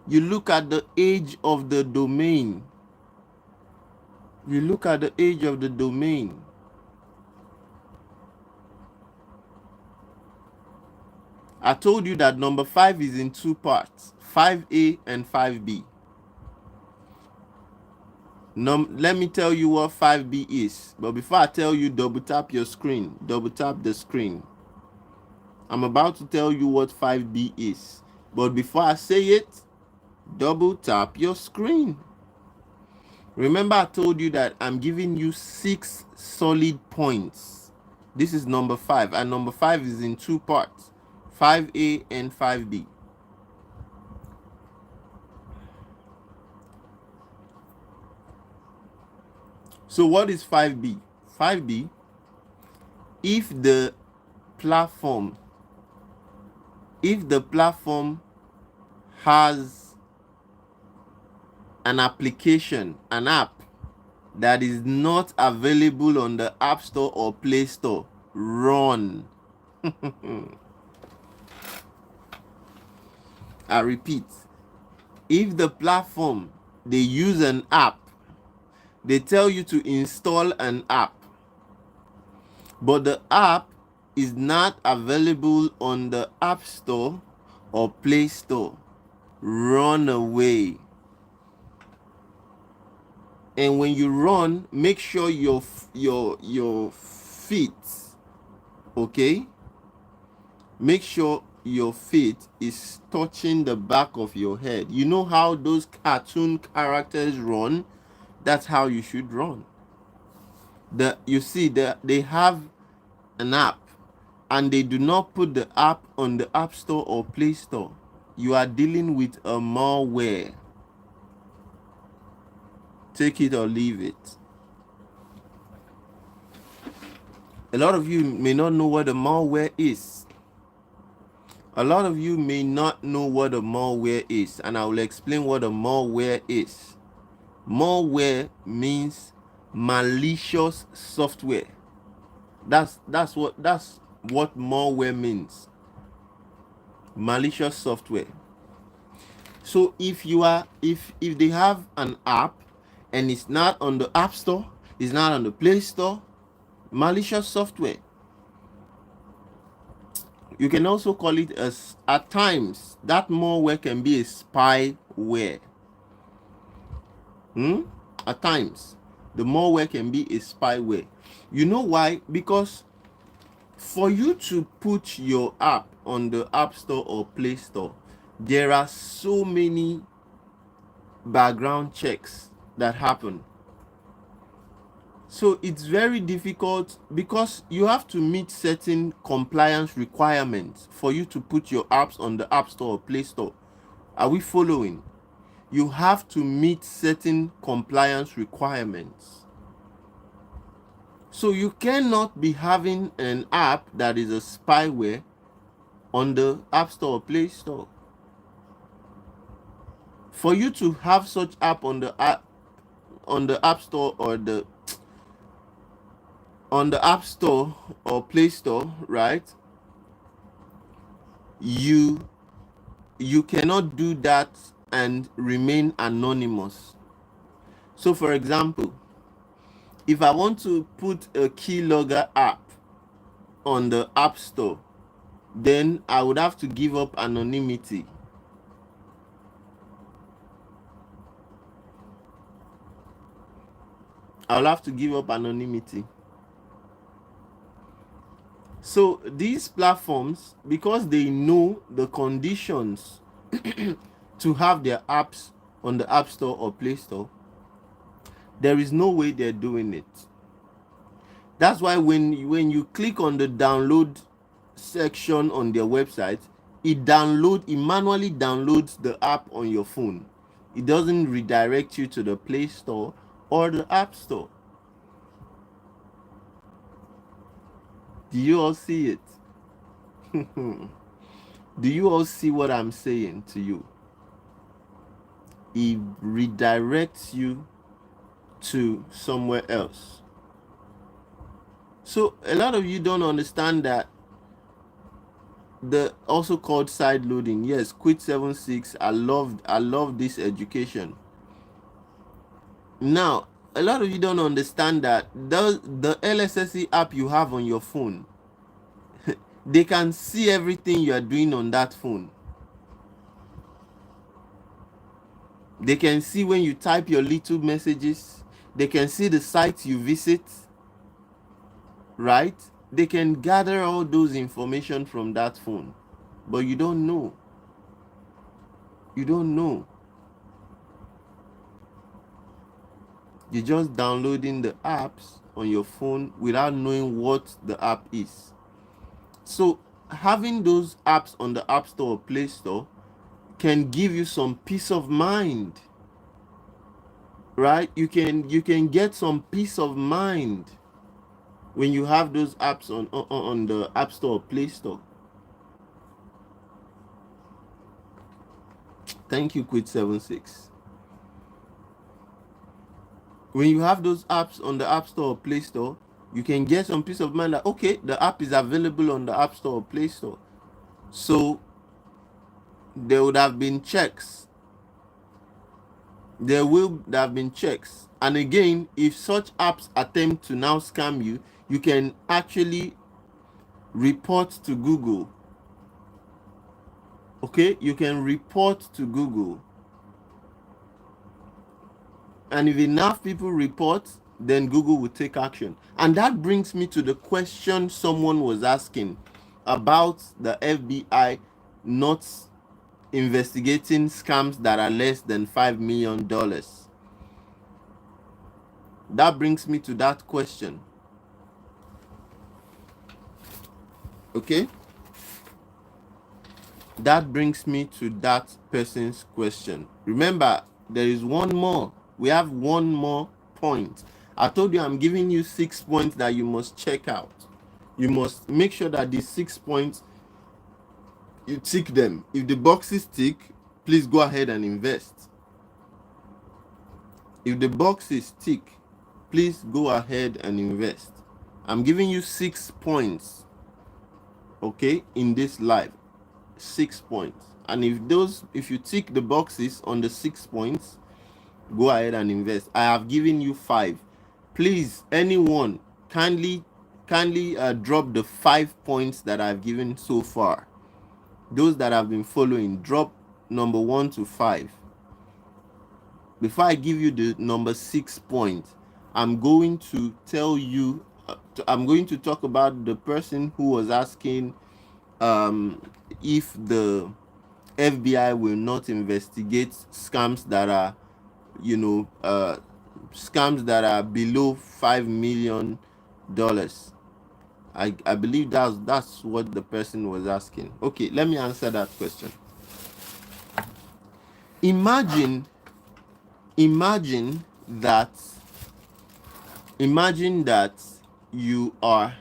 you look at the age of the domain. You look at the age of the domain. I told you that number 5 is in 2 parts, 5A and 5B. Let me tell you what 5B is. But before I tell you, double tap your screen. Double tap the screen. I'm about to tell you what 5B is. But before I say it, double tap your screen. Remember I told you that I'm giving you 6 solid points. This is number 5, and number 5 is in two parts, 5A and 5B. So what is 5B? 5B, if the platform has an application, an app that is not available on the App Store or Play Store, run. I repeat, if the platform, they use an app, they tell you to install an app, but the app is not available on the App Store or Play Store, run away. And when you run, make sure your feet, okay, make sure your feet is touching the back of your head. You know how those cartoon characters run? That's how you should run. You see that they have an app, and they do not put the app on the App Store or Play Store. You are dealing with a malware. Take it or leave it. A lot of you may not know what a malware is. A lot of you may not know what a malware is, and I will explain what a malware is. Malware means malicious software. That's what malware means. Malicious software. So if they have an app and it's not on the App Store, it's not on the Play Store, malicious software. You can also call it at times that malware can be a spyware. At times the malware can be a spyware. You know why? Because for you to put your app on the App Store or Play Store, there are so many background checks that happen. So it's very difficult because you have to meet certain compliance requirements for you to put your apps on the App Store or Play Store. Are we following? You have to meet certain compliance requirements. So you cannot be having an app that is a spyware on the App Store or Play Store. For you to have such app on the App Store or on the App Store or Play Store, right? You cannot do that and remain anonymous. So for example, if I want to put a keylogger app on the App Store, then I would have to give up anonymity. I'll have to give up anonymity. So these platforms, because they know the conditions to have their apps on the App Store or Play Store, there is no way they're doing it. That's why when you click on the download section on their website, it manually downloads the app on your phone. It doesn't redirect you to the Play Store or the App Store. Do you all see it? Do you all see what I'm saying to you? It redirects you to somewhere else. So a lot of you don't understand that the also called side loading. Yes, quit 76. I love this education. Now, a lot of you don't understand that the LSSC app you have on your phone, they can see everything you are doing on that phone. They can see when you type your little messages. They can see the sites you visit, right? They can gather all those information from that phone, but you don't know. You don't know. You're just downloading the apps on your phone without knowing what the app is. So having those apps on the App Store or Play Store can give you some peace of mind, right? You can get some peace of mind when you have those apps on the App Store or Play Store. Thank you, Quid76. When you have those apps on the App Store or Play Store, you can get some peace of mind that, okay, the app is available on the App Store or Play Store. So there would have been checks. There will have been checks. And again, if such apps attempt to now scam you, you can actually report to Google. Okay, you can report to Google. And if enough people report, then Google will take action. And that brings me to the question someone was asking about the FBI not investigating scams that are less than $5 million. That brings me to that question. Okay? That brings me to that person's question. Remember, there is one more. We have one more point. I told you I'm giving you 6 points that you must check out. You must make sure that these 6 points, you tick them. If the boxes tick, please go ahead and invest. If the boxes tick, please go ahead and invest. I'm giving you 6 points, okay, in this live. 6 points. And if you tick the boxes on the 6 points, go ahead and invest. I have given you 5. Please, anyone, kindly drop the 5 points that I've given so far. Those that have been following, drop number 1 to 5. Before I give you the number 6 point, I'm going to tell you, I'm going to talk about the person who was asking if the FBI will not investigate scams that are, scams that are below $5 million. I believe that's what the person was asking. Okay, let me answer that question. Imagine that you are,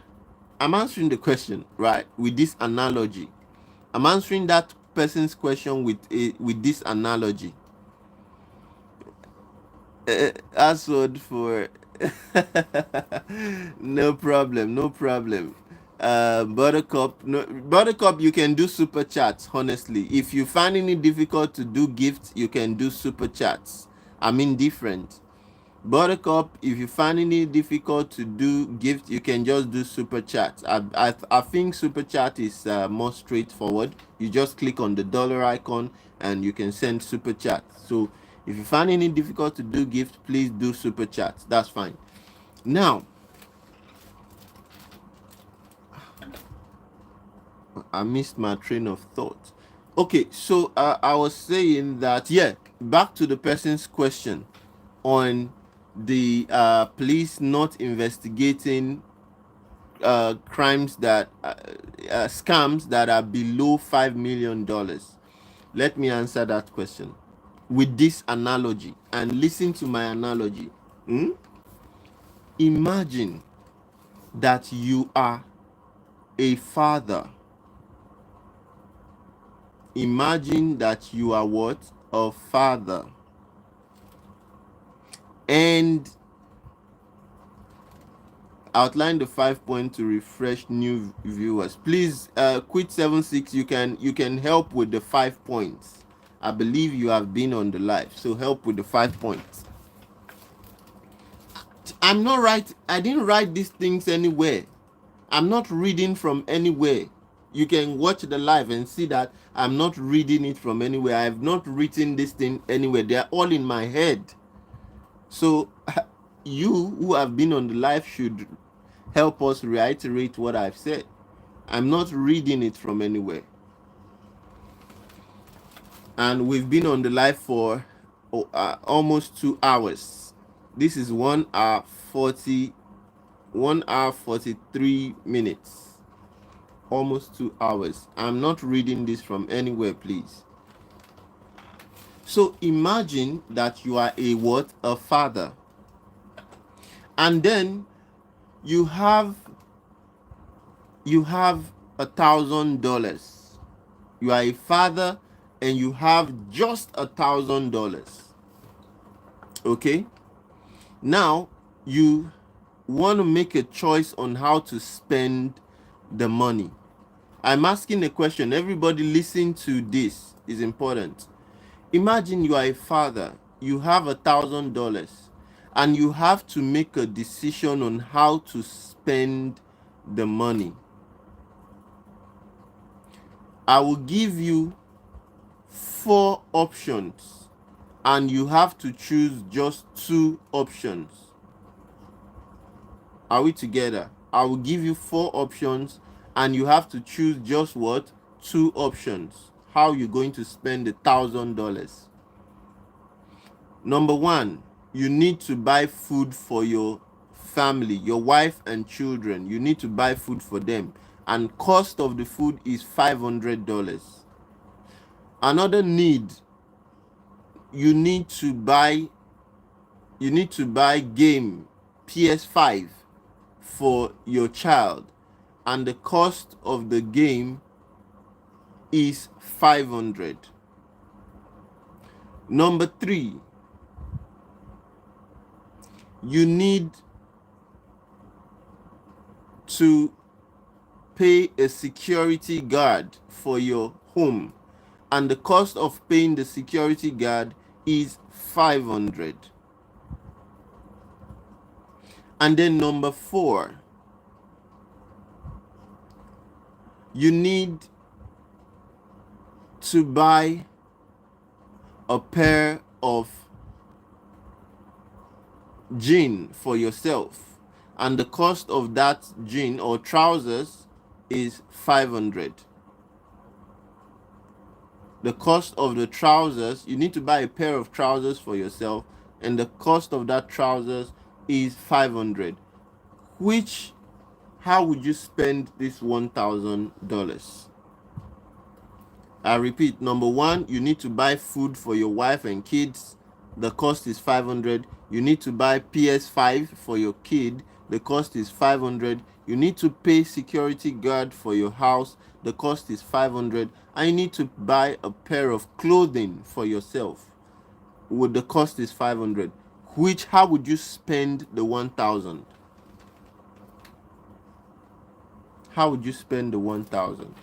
I'm answering the question, right, with this analogy. I'm answering that person's question with this analogy. Aswad for no problem. Buttercup, no, Buttercup, you can do super chats. Honestly, if you find it difficult to do gifts, you can do super chats. I'm indifferent. Buttercup, if you find it difficult to do gifts, you can just do super chat. I think super chat is more straightforward. You just click on the dollar icon and you can send super chat. So if you find it difficult to do gifts, please do super chat. That's fine. Now, I missed my train of thought. Okay, so I was saying that, yeah, back to the person's question on the police not investigating crimes that scams that are below $5 million. Let me answer that question with this analogy, and listen to my analogy. Imagine that you are a father. Imagine that you are what? A father. And outline the 5 point to refresh new viewers. Please, Quid76, you can help with the 5 points. I believe you have been on the live, so help with the 5 points. I'm not right. I didn't write these things anywhere. I'm not reading from anywhere. You can watch the live and see that I'm not reading it from anywhere. I have not written this thing anywhere. They are all in my head. So you who have been on the live should help us reiterate what I've said. I'm not reading it from anywhere. And we've been on the live for almost 2 hours. This is 1 hour 40 1 hour 43 minutes, almost 2 hours. I'm not reading this from anywhere, please. So imagine that you are a what? A father. And then you have $1,000. You are a father and you have just $1,000. Okay? Now you want to make a choice on how to spend the money. I'm asking a question. Everybody listen to this, is important. Imagine you are a father, you have $1,000, and you have to make a decision on how to spend the money. I will give you 4 options, and you have to choose just 2 options. Are we together? I will give you 4 options, and you have to choose just what? 2 options. How you're going to spend $1,000. Number 1, you need to buy food for your family, your wife and children. You need to buy food for them, and cost of the food is $500. Another need, you need to buy game PS5 for your child, and the cost of the game is $500. Number 3, you need to pay a security guard for your home, and the cost of paying the security guard is $500. And then number 4, you need to buy a pair of jeans for yourself, and the cost of that jean or trousers is $500. The cost of the trousers, you need to buy a pair of trousers for yourself, and the cost of that trousers is $500. Which, how would you spend this $1,000? I repeat, number 1, you need to buy food for your wife and kids. The cost is $500. You need to buy PS5 for your kid. The cost is $500. You need to pay security guard for your house. The cost is $500. And you need to buy a pair of clothing for yourself. With the cost is $500. Which, how would you spend the 1,000? How would you spend the 1,000?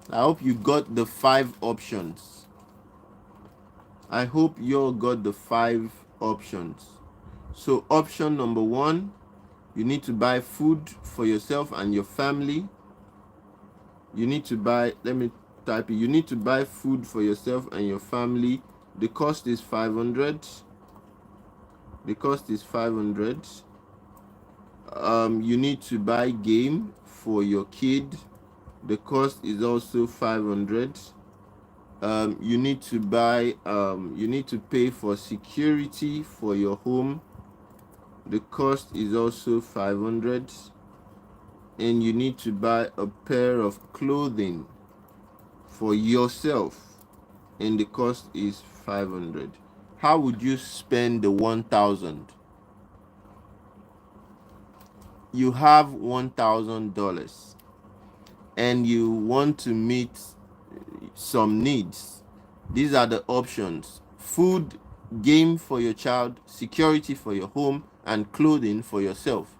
I hope you got the 5 options. I hope you all got the 5 options. So option number 1, you need to buy food for yourself and your family. You need to buy, let me type it. You need to buy food for yourself and your family. The cost is $500. The cost is $500. You need to buy game for your kid. The cost is also $500. You need to buy you need to pay for security for your home. The cost is also $500. And you need to buy a pair of clothing for yourself, and the cost is $500. How would you spend the 1,000? You have $1,000 and you want to meet some needs. These are the options: food, game for your child, security for your home, and clothing for yourself.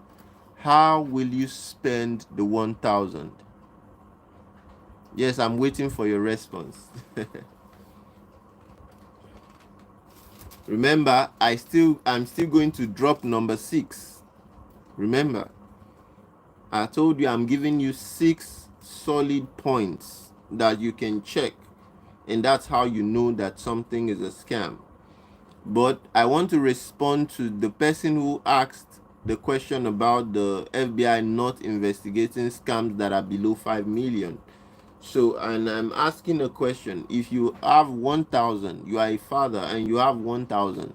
How will you spend the 1,000? Yes, I'm waiting for your response. Remember, I'm still going to drop number 6. Remember, I told you I'm giving you 6 solid points that you can check, and that's how you know that something is a scam. But I want to respond to the person who asked the question about the FBI not investigating scams that are below 5 million. So, and I'm asking a question: if you have 1,000, you are a father and you have 1,000,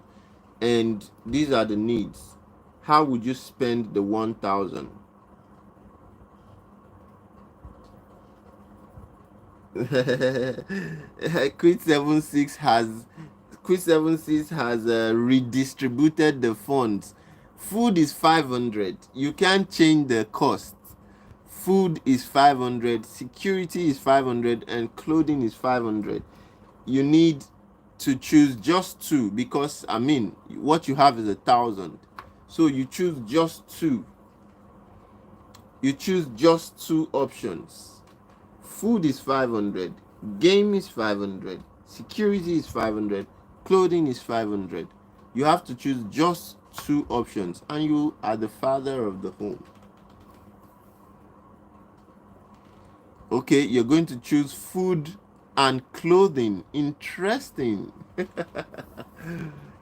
and these are the needs. How would you spend the 1,000? Quit 76 has redistributed the funds. Food is 500. You can't change the cost. Food is 500, security is 500, and clothing is 500. You need to choose just two, because I mean what you have is 1,000. So you choose just two. You choose just two options. Food is 500, game is 500, security is 500, clothing is 500. You have to choose just two options, and you are the father of the home. Okay, you're going to choose food and clothing. Interesting.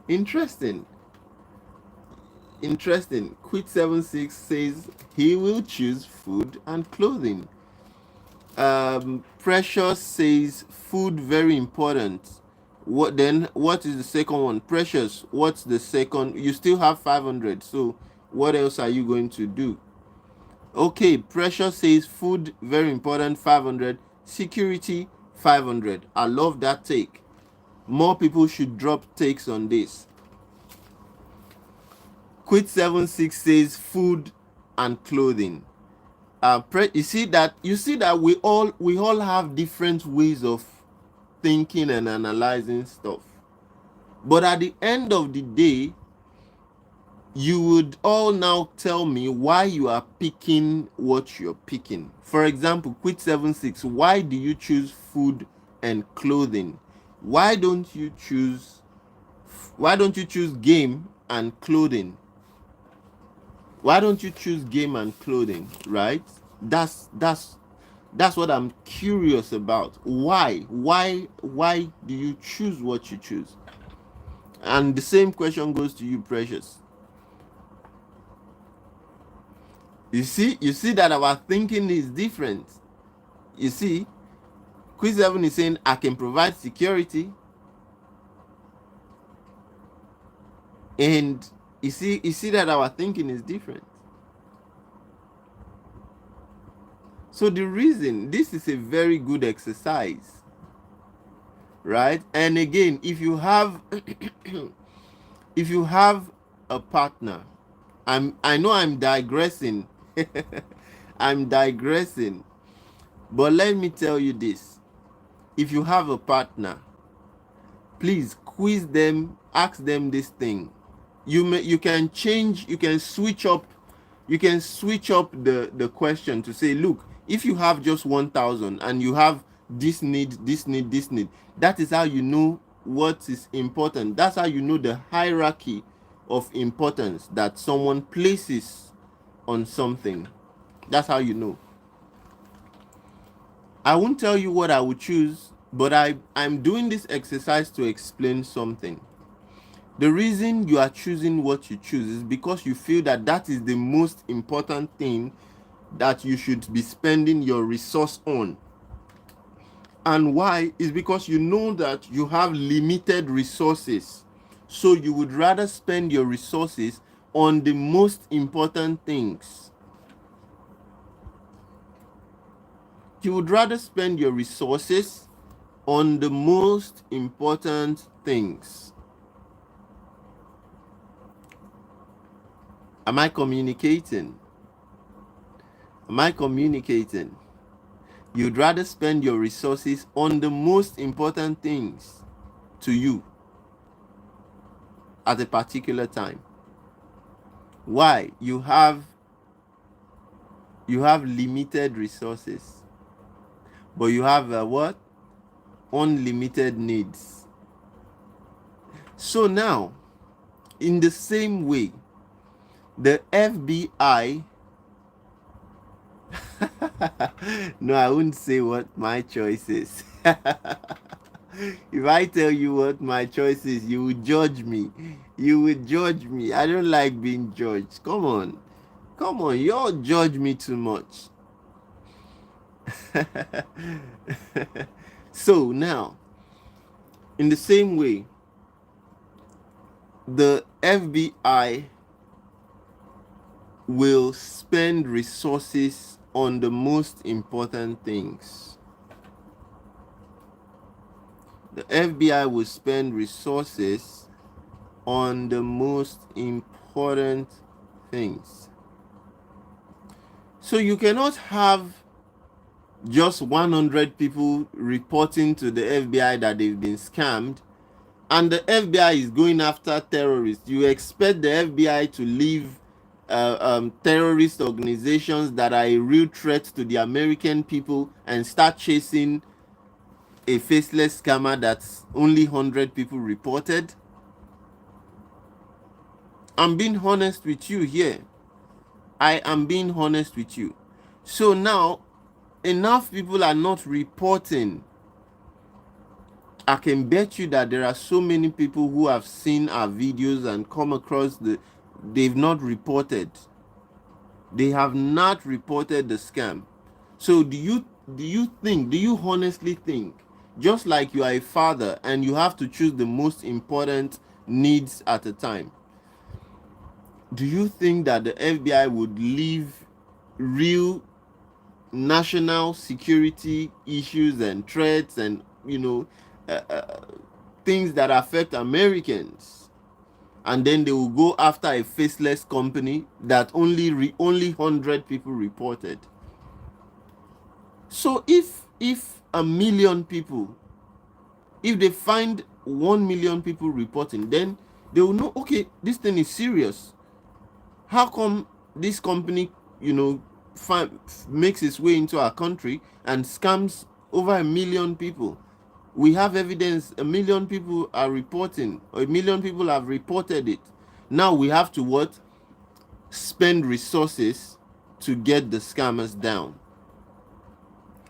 Interesting. Interesting. Quit 76 says he will choose food and clothing. Precious says food very important. What is the second one? Precious, what's the second? You still have 500, so what else are you going to do? Okay, Precious says food very important, 500. Security, 500. I love that take. More people should drop takes on this. Quit 76 says food and clothing. You see that we all have different ways of thinking and analyzing stuff. But at the end of the day, you would all now tell me why you are picking what you're picking. For example, Quit 76, why do you choose food and clothing? Why don't you choose game and clothing? Why don't you choose game and clothing, right? That's what I'm curious about. Why do you choose what you choose? And the same question goes to you, Precious. You see that our thinking is different. You see, Quiz 7 is saying I can provide security, and you see that our thinking is different. So the reason this is a very good exercise, right? And again, if you have if you have a partner, I know I'm digressing. I'm digressing. But let me tell you this. If you have a partner, please quiz them, ask them this thing. You can change, you can switch up the question to say, look, if you have just 1,000 and you have this need, that is how you know what is important. That's how you know the hierarchy of importance that someone places on something. That's how you know. I won't tell you what I would choose, but I'm doing this exercise to explain something. The reason you are choosing what you choose is because you feel that that is the most important thing that you should be spending your resource on. And why is because you know that you have limited resources. So you would rather spend your resources on the most important things. You would rather spend your resources on the most important things. Am I communicating? Am I communicating? You'd rather spend your resources on the most important things to you at a particular time. Why? You have limited resources, but you have what? Unlimited needs. So now, in the same way, the FBI no, I wouldn't say what my choice is. If I tell you what my choice is, you would judge me. You would judge me. I don't like being judged. Come on. You all judge me too much. So now, in the same way, the FBI will spend resources on the most important things. The FBI will spend resources on the most important things. So you cannot have just 100 people reporting to the FBI that they've been scammed, and the FBI is going after terrorists. You expect the FBI to leave terrorist organizations that are a real threat to the American people and start chasing a faceless scammer that's only 100 people reported? I'm being honest with you here. I am being honest with you. So now, enough people are not reporting. I can bet you that there are so many people who have seen our videos and come across they've not reported. They have not reported the scam. So do you honestly think, just like you are a father and you have to choose the most important needs at a time, do you think that the FBI would leave real national security issues and threats and things that affect Americans, and then they will go after a faceless company that only 100 people reported? So if a million people, if they find 1 million people reporting, then they will know, okay, this thing is serious. How come this company, makes its way into our country and scams over 1 million people? We have evidence 1 million people are reporting, or 1 million people have reported it. Now we have to what? Spend resources to get the scammers down.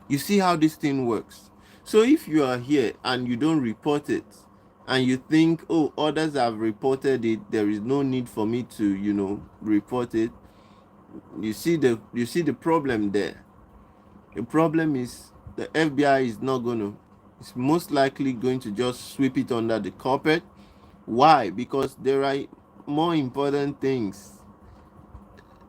You see how this thing works? So if you are here and you don't report it, and you think, oh, others have reported it, there is no need for me to, report it. You see the problem there. The problem is the FBI is not gonna. It's most likely going to just sweep it under the carpet. Why? Because there are more important things.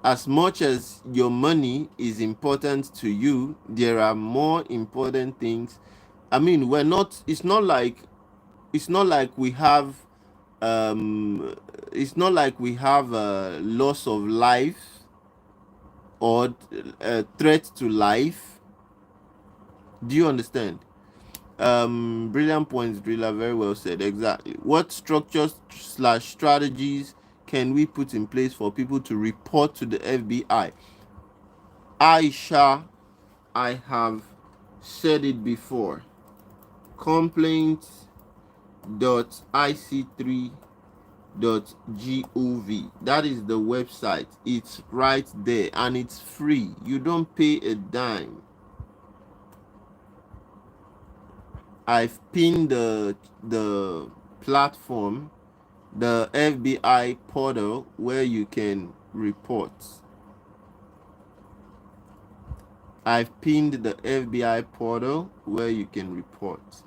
As much as your money is important to you, there are more important things. I mean, we're not. It's not like we have. It's not like we have a loss of life or a threat to life. Do you understand? Brilliant points, Driller. Very well said. Exactly. What structures/strategies can we put in place for people to report to the FBI? Aisha, I have said it before. Complaints.ic3.gov. That is the website. It's right there and it's free. You don't pay a dime. I've pinned the platform, the FBI portal where you can report. I've pinned the FBI portal where you can report.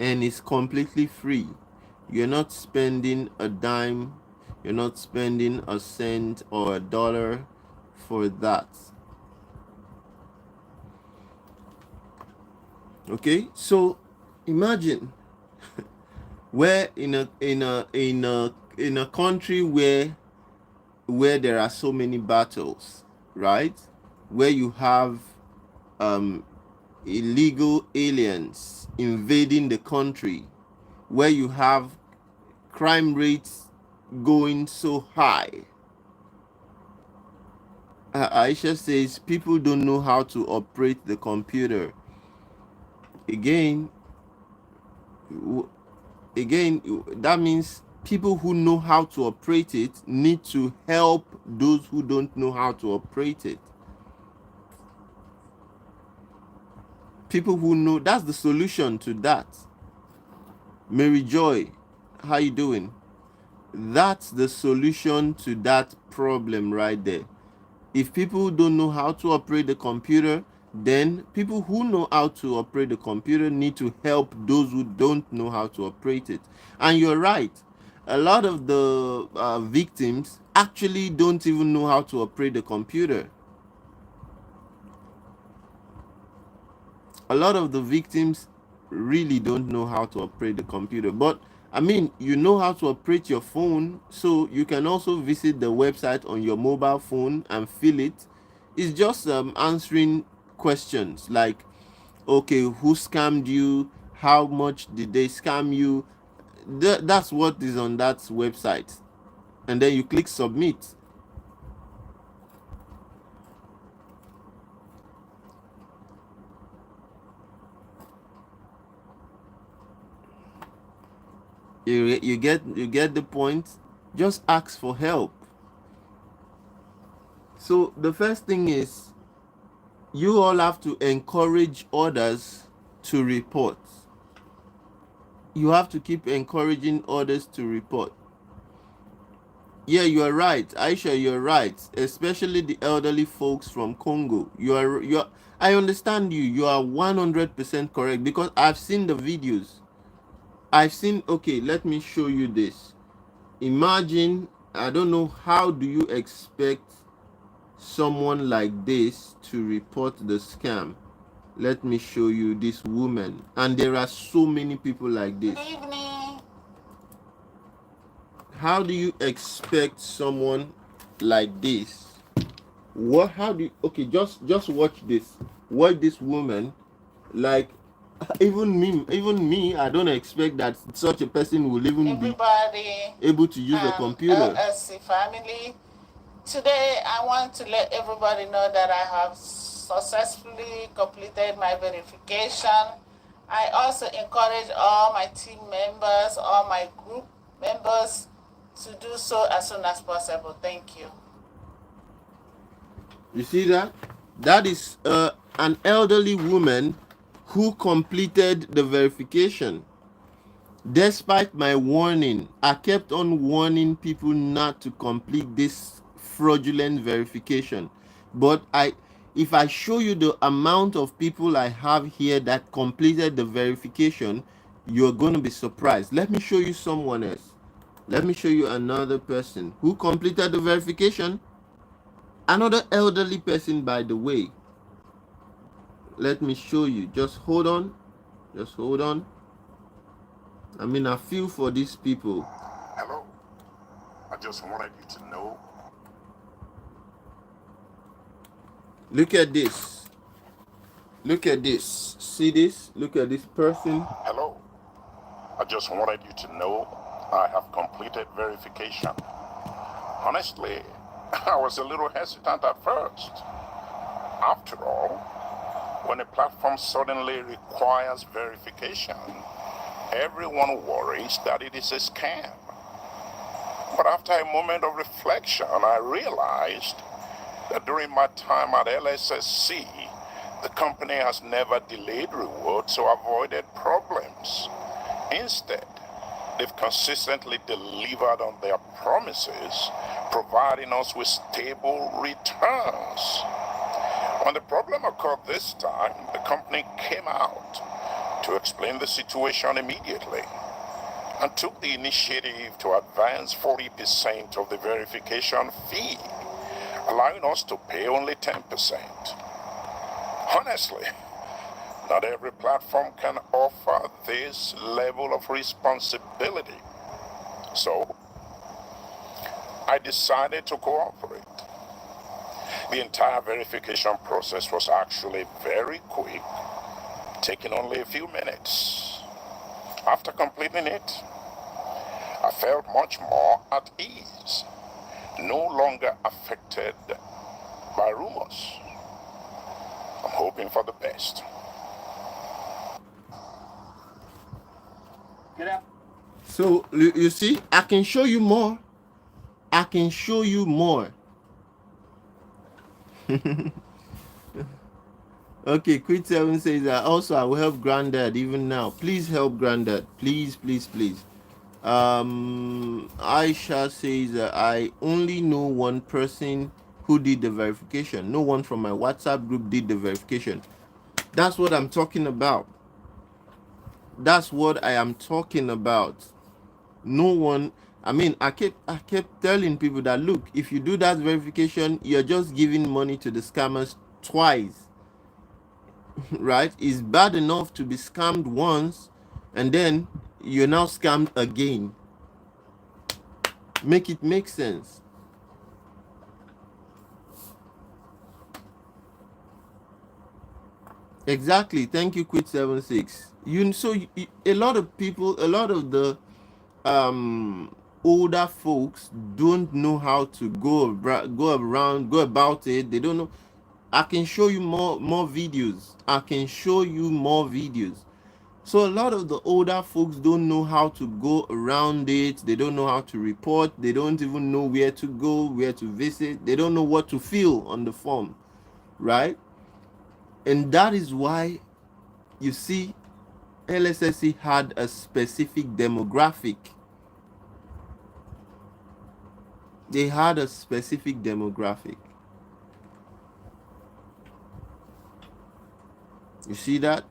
And it's completely free. You're not spending a dime, you're not spending a cent or a dollar for that. Okay, so imagine we're in a country where there are so many battles, right? Where you have illegal aliens invading the country, where you have crime rates going so high. Aisha says people don't know how to operate the computer. Again, that means people who know how to operate it need to help those who don't know how to operate it. People who know, that's the solution to that. Mary Joy, how you doing? That's the solution to that problem right there. If people don't know how to operate the computer, then people who know how to operate the computer need to help those who don't know how to operate it. And you're right. A lot of the victims actually don't even know how to operate the computer. A lot of the victims really don't know how to operate the computer. But I mean, you know how to operate your phone, so you can also visit the website on your mobile phone and fill it. It's just answering questions like, okay, who scammed you? How much did they scam you? That's what is on that website. And then you click submit. You get the point. Just ask for help. So the first thing is, you all have to encourage others to report. You have to keep encouraging others to report. Yeah, you are right, Aisha. You're right. Especially the elderly folks from Congo. You are. I understand you. You are 100% correct because I've seen the videos. I've seen. Okay, let me show you this. Imagine. I don't know how do you expect someone like this to report the scam. Let me show you this woman. And there are so many people like this. Good evening. How do you expect someone like this? What how do you, okay, just watch this. Watch this woman. Like, even me, I don't expect that such a person will even Everybody be able to use a computer. LSC family. Today I want to let everybody know that I have successfully completed my verification. I also encourage all my team members, all my group members to do so as soon as possible. Thank you. You see that? That is an elderly woman who completed the verification. Despite my warning, I kept on warning people not to complete this fraudulent verification. But if I show you the amount of people I have here that completed the verification, you're going to be surprised. Let me show you someone else. Let me show you another person who completed the verification. Another elderly person, by the way. Let me show you. Just hold on. Just hold on. I mean, I feel for these people. Hello. I just wanted you to know. Look at this. Look at this. See this? Look at this person. Hello. I just wanted you to know I have completed verification. Honestly, I was a little hesitant at first. After all, when a platform suddenly requires verification, everyone worries that it is a scam. But after a moment of reflection, I realized that during my time at LSSC, the company has never delayed rewards or avoided problems. Instead, they've consistently delivered on their promises, providing us with stable returns. When the problem occurred this time, the company came out to explain the situation immediately and took the initiative to advance 40% of the verification fee, allowing us to pay only 10%. Honestly, not every platform can offer this level of responsibility. So, I decided to cooperate. The entire verification process was actually very quick, taking only a few minutes. After completing it, I felt much more at ease, no longer affected by rumors. I'm hoping for the best. Get out. So you see, I can show you more. I can show you more. Okay, Quit 7 says that also I will help Granddad even now. Please help Granddad. Please, please, please. Aisha says that I only know one person who did the verification. No one from my WhatsApp group did the verification. That's what I'm talking about. That's what I am talking about. No one. I mean, I kept telling people that, look, if you do that verification, you're just giving money to the scammers twice, right? It's bad enough to be scammed once, and then you're now scammed again. Make it make sense. Exactly. Thank you, Quit76. A lot of people, a lot of the older folks don't know how to go about it. They don't know. I can show you more videos. I can show you more videos. So a lot of the older folks don't know how to go around it. They don't know how to report. They don't even know where to go, where to visit. They don't know what to fill on the form, right? And that is why you see LSSC had a specific demographic. They had a specific demographic. You see that?